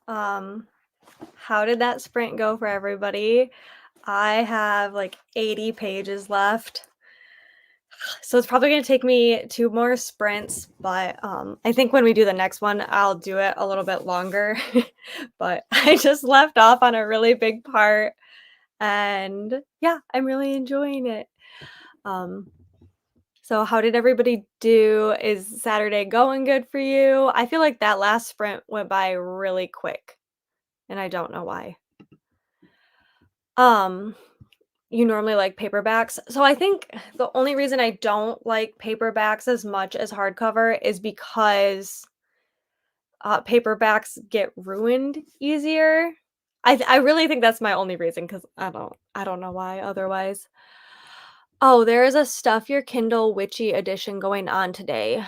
Um, how did that sprint go for everybody? I have like 80 pages left. So it's probably going to take me two more sprints, but I think when we do the next one, I'll do it a little bit longer. But I just left off on a really big part and yeah, I'm really enjoying it. Um, so how did everybody do? Is Saturday going good for you? I feel like that last sprint went by really quick and I don't know why. Um, you normally like paperbacks. So I think the only reason I don't like paperbacks as much as hardcover is because paperbacks get ruined easier. I really think that's my only reason because I don't know why otherwise. Oh, there is a Stuff Your Kindle Witchy edition going on today.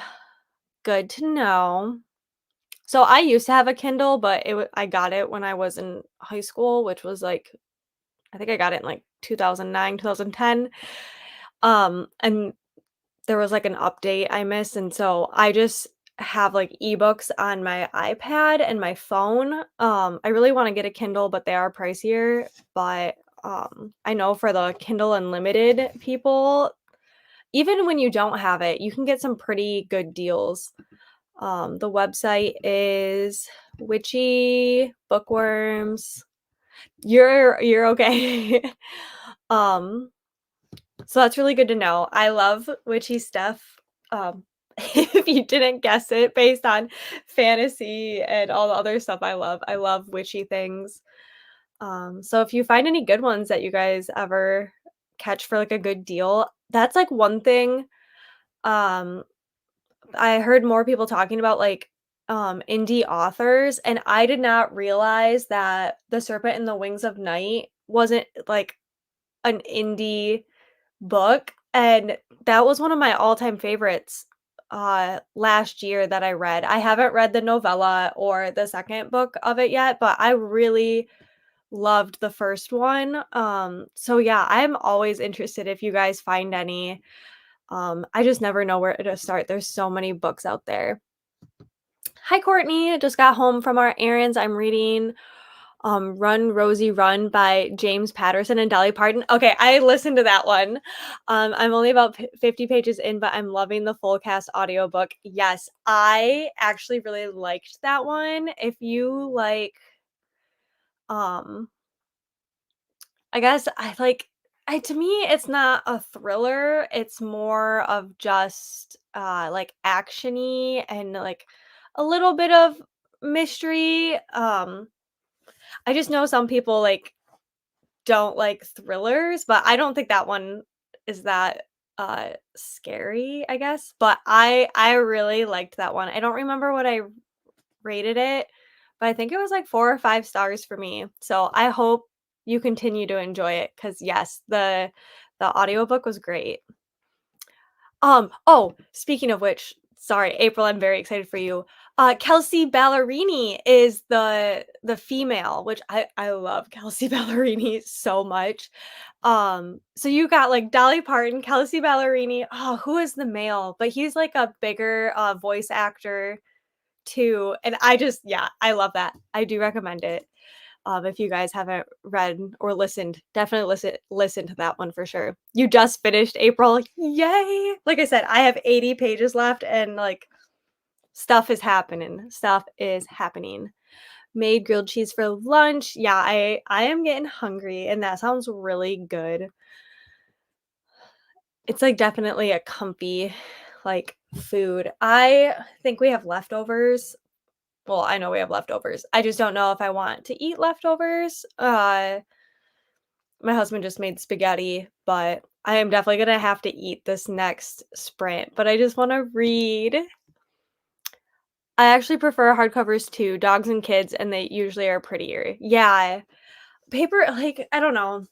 Good to know. So I used to have a Kindle, but I got it when I was in high school, which was like I think I got it in like 2009, 2010. And there was like an update I missed, and so I just have like ebooks on my iPad and my phone. I really want to get a Kindle, but they are pricier. But I know for the Kindle Unlimited people, even when you don't have it, you can get some pretty good deals. The website is Witchy Bookworms. You're okay. um So that's really good to know. I love witchy stuff. If you didn't guess it based on fantasy and all the other stuff I love. I love witchy things. So if you find any good ones that you guys ever catch for like a good deal, that's like one thing. Um, I heard more people talking about like indie authors, and I did not realize that The Serpent and the Wings of Night wasn't like an indie book, and that was one of my all-time favorites, last year that I read. I haven't read the novella or the second book of it yet, but I really loved the first one. So yeah, I'm always interested if you guys find any. I just never know where to start. There's so many books out there. Hi, Courtney. Just got home from our errands. I'm reading Run Rosie Run by James Patterson and Dolly Parton. Okay, I listened to that one. I'm only about 50 pages in, but I'm loving the full cast audiobook. Yes, I actually really liked that one. If you like, um, I guess I to me it's not a thriller. It's more of just like actiony and like a little bit of mystery. I just know some people like don't like thrillers, but I don't think that one is that, scary, I guess, but I really liked that one. I don't remember what I rated it, but I think it was like 4 or 5 stars for me, so I hope you continue to enjoy it because yes, the audiobook was great. Oh, speaking of which, sorry, April, I'm very excited for you. Kelsey Ballerini is the female, which I love Kelsey Ballerini so much. So you got like Dolly Parton, Kelsey Ballerini. Oh, who is the male? But he's like a bigger voice actor too. And yeah, I love that. I do recommend it. If you guys haven't read or listened, definitely listen to that one for sure. You just finished April. Yay! Like I said, I have 80 pages left and like stuff is happening. Stuff is happening. Made grilled cheese for lunch. Yeah, I am getting hungry and that sounds really good. It's like definitely a comfy like food. I think we have leftovers. Well, I know we have leftovers. I just don't know if I want to eat leftovers. My husband just made spaghetti, but I am definitely gonna have to eat this next sprint, but I just wanna read. I actually prefer hardcovers too, dogs and kids, and they usually are prettier. Yeah. Paper like, I don't know.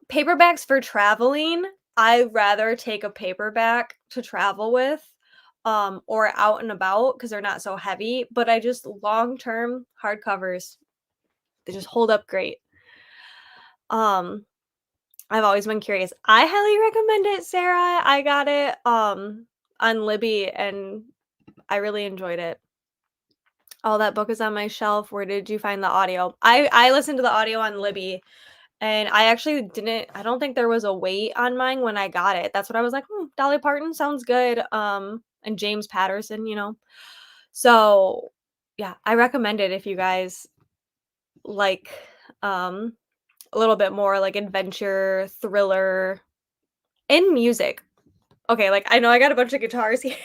Paperbacks for traveling, I'd rather take a paperback to travel with, or out and about because 'cause they're not so heavy, but I just long-term hardcovers, they just hold up great. Um, I've always been curious. I highly recommend it, Sarah. I got it, on Libby, and I really enjoyed it. Oh, that book is on my shelf. Where did you find the audio? I listened to the audio on Libby, and I actually didn't I don't think there was a wait on mine when I got it. That's what I was like, "Hmm, Dolly Parton sounds good." And James Patterson, you know? So, yeah, I recommend it if you guys like, um, a little bit more, like, adventure, thriller, and music. Okay, like, I know I got a bunch of guitars here.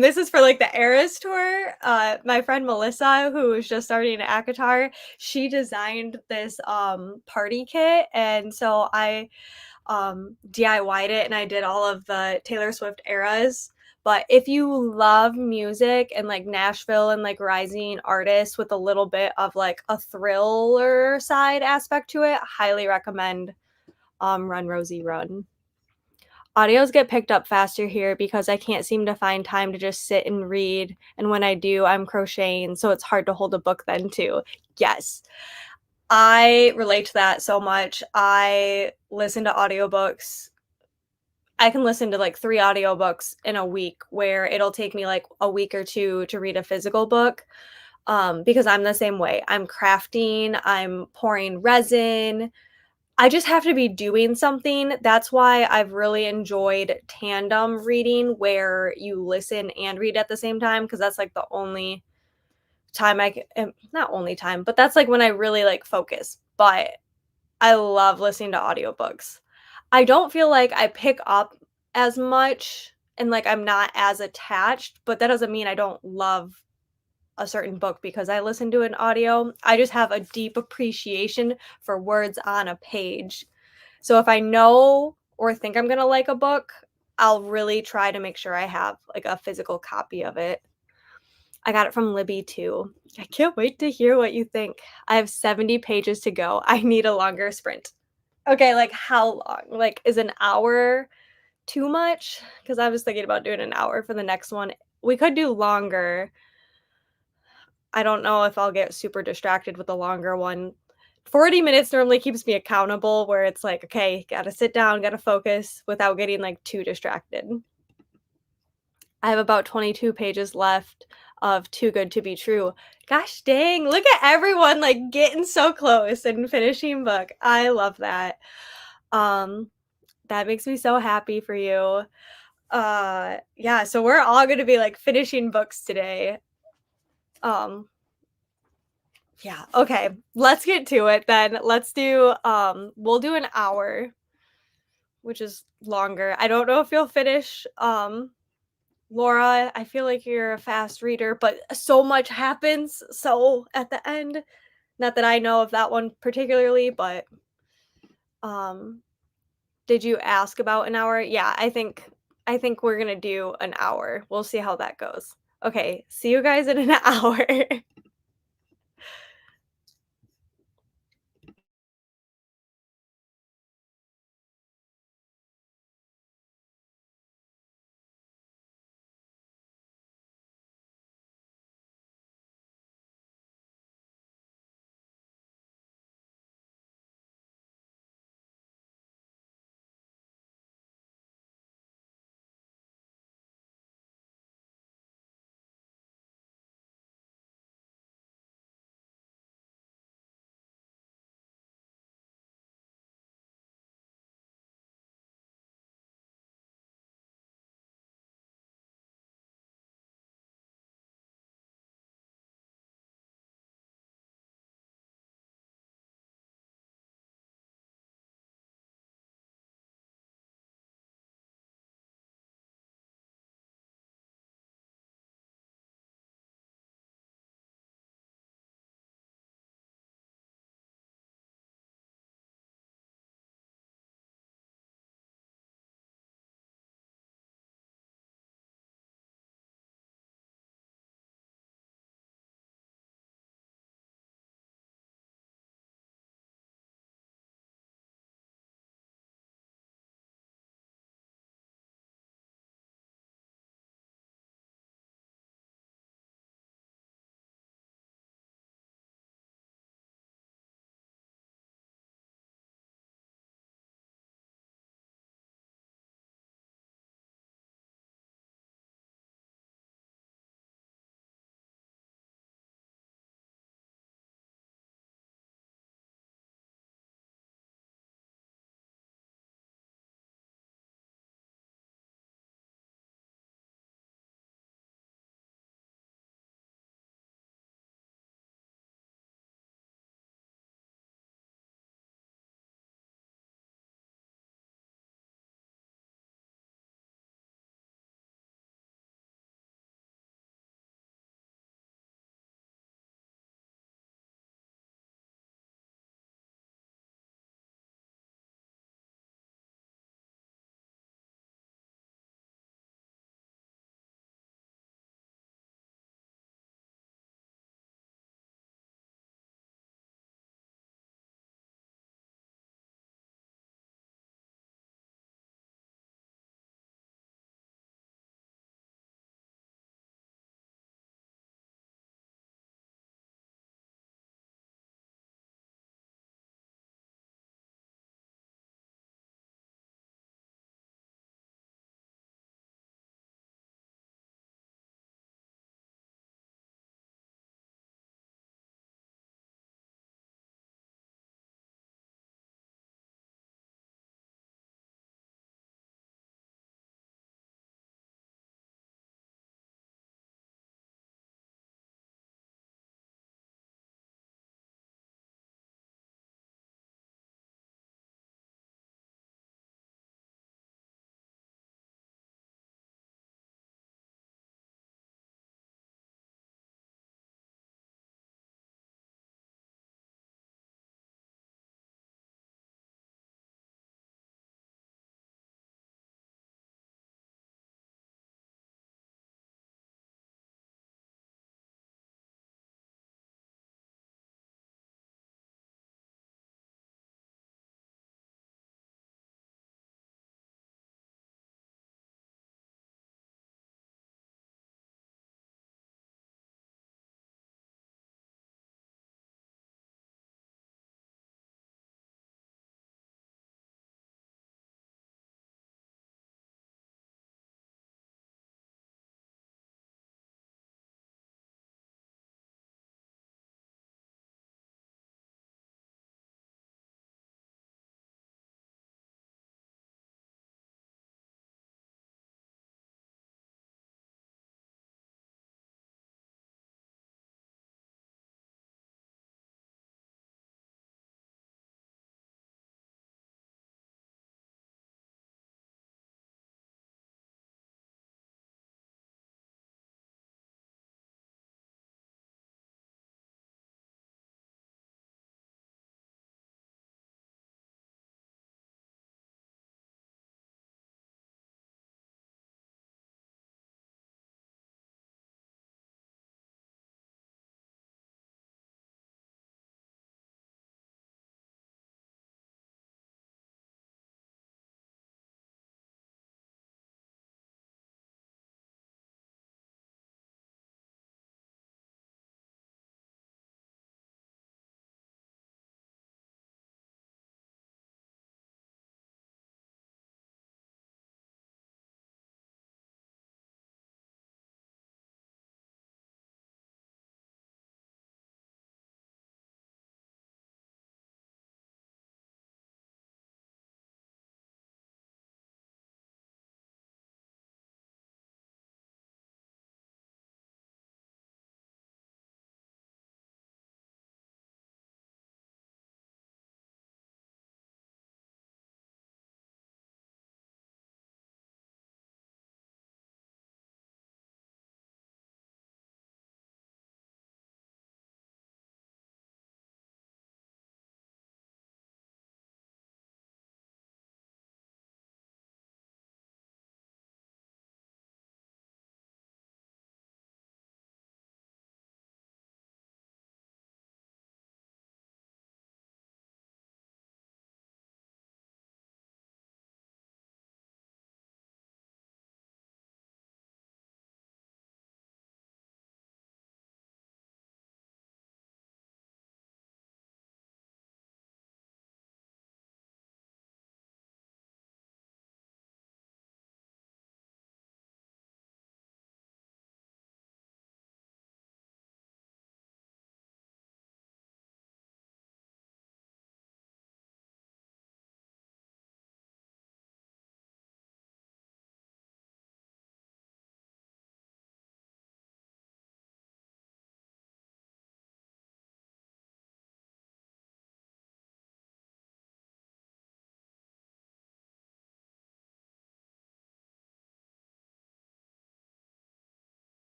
This is for, like, the Eras tour. My friend Melissa, who is just starting at guitar, she designed this, party kit, and so I, DIY'd it, and I did all of the Taylor Swift eras. But if you love music and, like, Nashville and, like, rising artists with a little bit of, like, a thriller side aspect to it, highly recommend, Run, Rosie, Run. Audios get picked up faster here because I can't seem to find time to just sit and read, and when I do, I'm crocheting, so it's hard to hold a book then too. Yes. I relate to that so much. I listen to audiobooks. I can listen to, like, 3 audiobooks in a week where it'll take me, like, a week or 2 to read a physical book, because I'm the same way. I'm crafting, I'm pouring resin, I just have to be doing something. That's why I've really enjoyed tandem reading where you listen and read at the same time, because that's, like, the only time not only time, but that's, like, when I really, like, focus, but I love listening to audiobooks. I don't feel like I pick up as much and, like, I'm not as attached, but that doesn't mean I don't love a certain book because I listen to an audio. I just have a deep appreciation for words on a page. So if I know or think I'm gonna like a book, I'll really try to make sure I have, like, a physical copy of it. I got it from Libby too. I can't wait to hear what you think. I have 70 pages to go. I need a longer sprint. Okay, like, how long? Like, is an hour too much? Because I was thinking about doing an hour for the next one. We could do longer. I don't know if I'll get super distracted with the longer one. 40 minutes normally keeps me accountable where it's like, "Okay, gotta sit down, gotta focus," without getting, like, too distracted. I have about 22 pages left of Too Good to Be True. Gosh dang, look at everyone, like, getting so close and finishing book. I love that. Um, that makes me so happy for you. Yeah, so we're all gonna be, like, finishing books today. Um, yeah, okay, let's get to it then. We'll do an hour, which is longer. I don't know if you'll finish, Laura. I feel like you're a fast reader, but so much happens, so at the end, not that I know of that one particularly, but, um, did you ask about an hour? Yeah, I think we're gonna do an hour. We'll see how that goes. Okay, see you guys in an hour.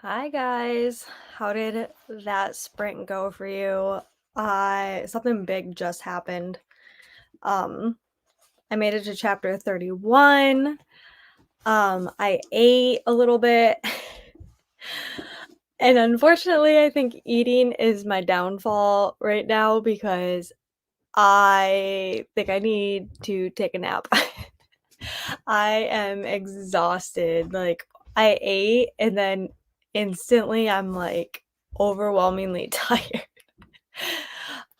Hi guys. How did that sprint go for you? Something big just happened. Um I made it to chapter 31. I ate a little bit. And unfortunately, I think eating is my downfall right now because I think I need to take a nap. I am exhausted. Like, I ate and then instantly I'm like overwhelmingly tired.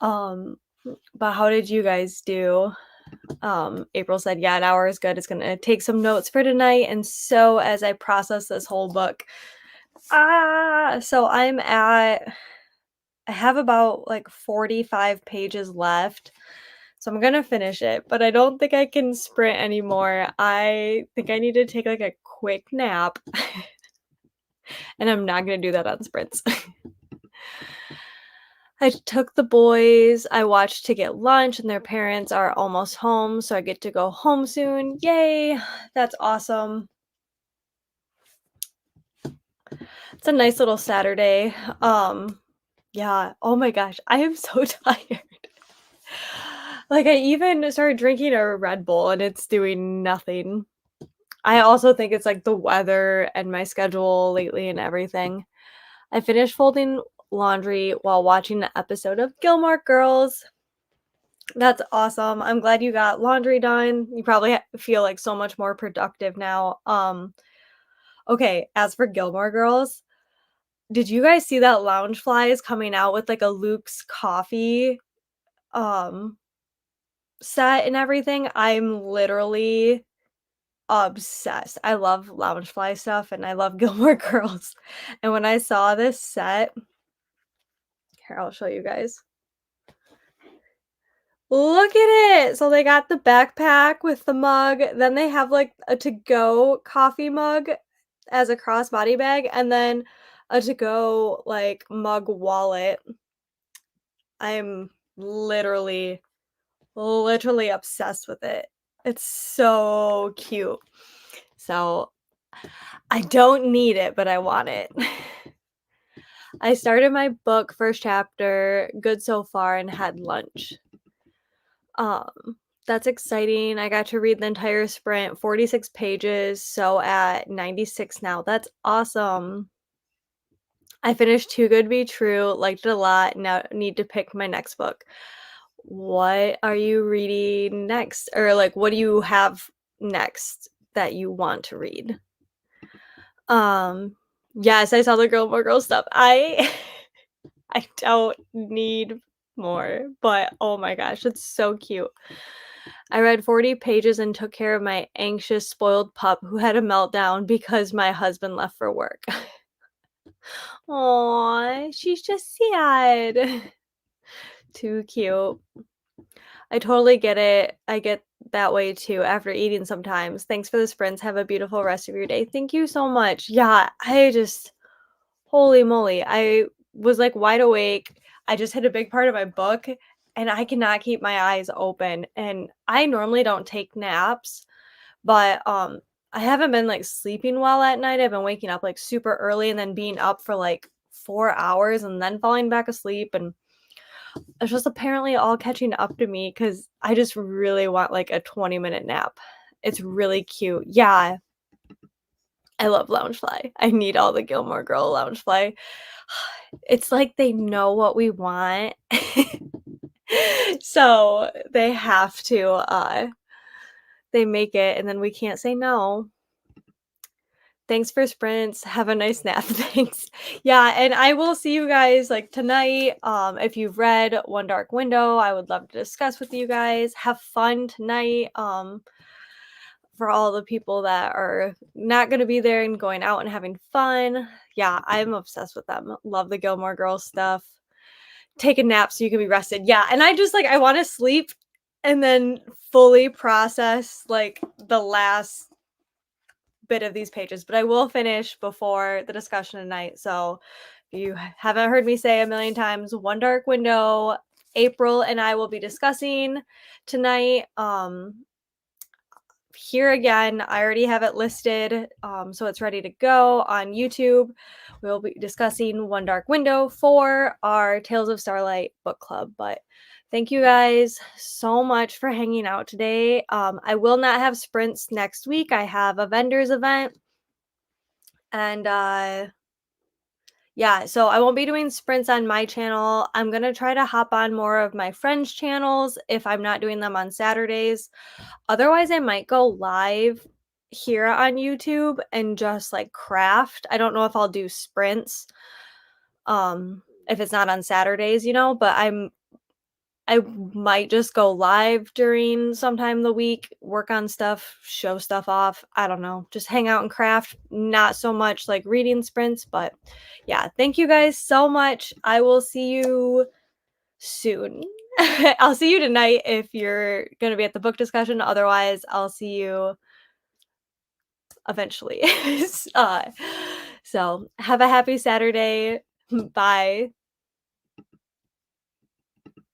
Um, but how did you guys do? April said, yeah, an hour is good. It's gonna take some notes for tonight. And so as I process this whole book, so I have about like 45 pages left. So I'm gonna finish it, but I don't think I can sprint anymore. I think I need to take like a quick nap, and I'm not gonna do that on sprints. I took the boys, I watched to get lunch, and their parents are almost home, so I get to go home soon. Yay! That's awesome. It's a nice little Saturday. Yeah. Oh my gosh, I am so tired. Like, I even started drinking a Red Bull, and it's doing nothing. I also think it's, like, the weather and my schedule lately and everything. I finished folding laundry while watching the episode of Gilmore Girls. That's awesome. I'm glad you got laundry done. You probably feel, like, so much more productive now. Okay, as for Gilmore Girls, did you guys see that Loungefly is coming out with, like, a Luke's Coffee, um, set and everything? I'm literally obsessed. I love Loungefly stuff and I love Gilmore Girls. And when I saw this set, here, I'll show you guys. Look at it. So they got the backpack with the mug, then they have like a to-go coffee mug as a crossbody bag, and then a to-go like mug wallet. I'm literally obsessed with it. It's so cute. So I don't need it, but I want it. I started my book, first chapter, good so far, and had lunch. Um, that's exciting. I got to read the entire sprint, 46 pages, so at 96 now. That's awesome. I finished Too Good to Be True, liked it a lot. Now need to pick my next book. What are you reading next? Or like what do you have next that you want to read? Um, yes, I saw the Gilmore Girls stuff. I don't need more, but oh my gosh, it's so cute. I read 40 pages and took care of my anxious, spoiled pup who had a meltdown because my husband left for work. Aw, she's just sad. Too cute. I totally get it. I get that way too after eating sometimes. Thanks for the sprints. Have a beautiful rest of your day. Thank you so much. Yeah, holy moly. I was like wide awake. I just hit a big part of my book and I cannot keep my eyes open. And I normally don't take naps, but I haven't been like sleeping well at night. I've been waking up like super early and then being up for like 4 hours and then falling back asleep, and it's just apparently all catching up to me cuz I just really want like a 20-minute nap. It's really cute. Yeah, I love Loungefly. I need all the Gilmore Girl Loungefly. It's like they know what we want. So they have to they make it and then we can't say no. Thanks for sprints. Have a nice nap. Thanks. Yeah, and I will see you guys like tonight. If you've read One Dark Window, I would love to discuss with you guys. Have fun tonight. For all the people that are not going to be there and going out and having fun. Yeah, I'm obsessed with them. Love the Gilmore Girls stuff. Take a nap so you can be rested. Yeah, and I just like I want to sleep and then fully process like the last bit of these pages, but I will finish before the discussion tonight. So if you haven't heard me say a million times, One Dark Window, April and I will be discussing tonight. here again. I already have it listed, so it's ready to go on YouTube. We'll be discussing One Dark Window for our Tales of Starlight book club. But thank you guys so much for hanging out today. I will not have sprints next week. I have a vendors event, and yeah, so I won't be doing sprints on my channel. I'm gonna try to hop on more of my friends' channels if I'm not doing them on Saturdays. Otherwise, I might go live here on YouTube and just like craft. I don't know if I'll do sprints if it's not on Saturdays, but I might just go live during sometime the week, work on stuff, show stuff off. I don't know. Just hang out and craft. Not so much like reading sprints, but yeah, thank you guys so much. I will see you soon. I'll see you tonight if you're going to be at the book discussion. Otherwise, I'll see you eventually. uh, so have a happy Saturday. Bye.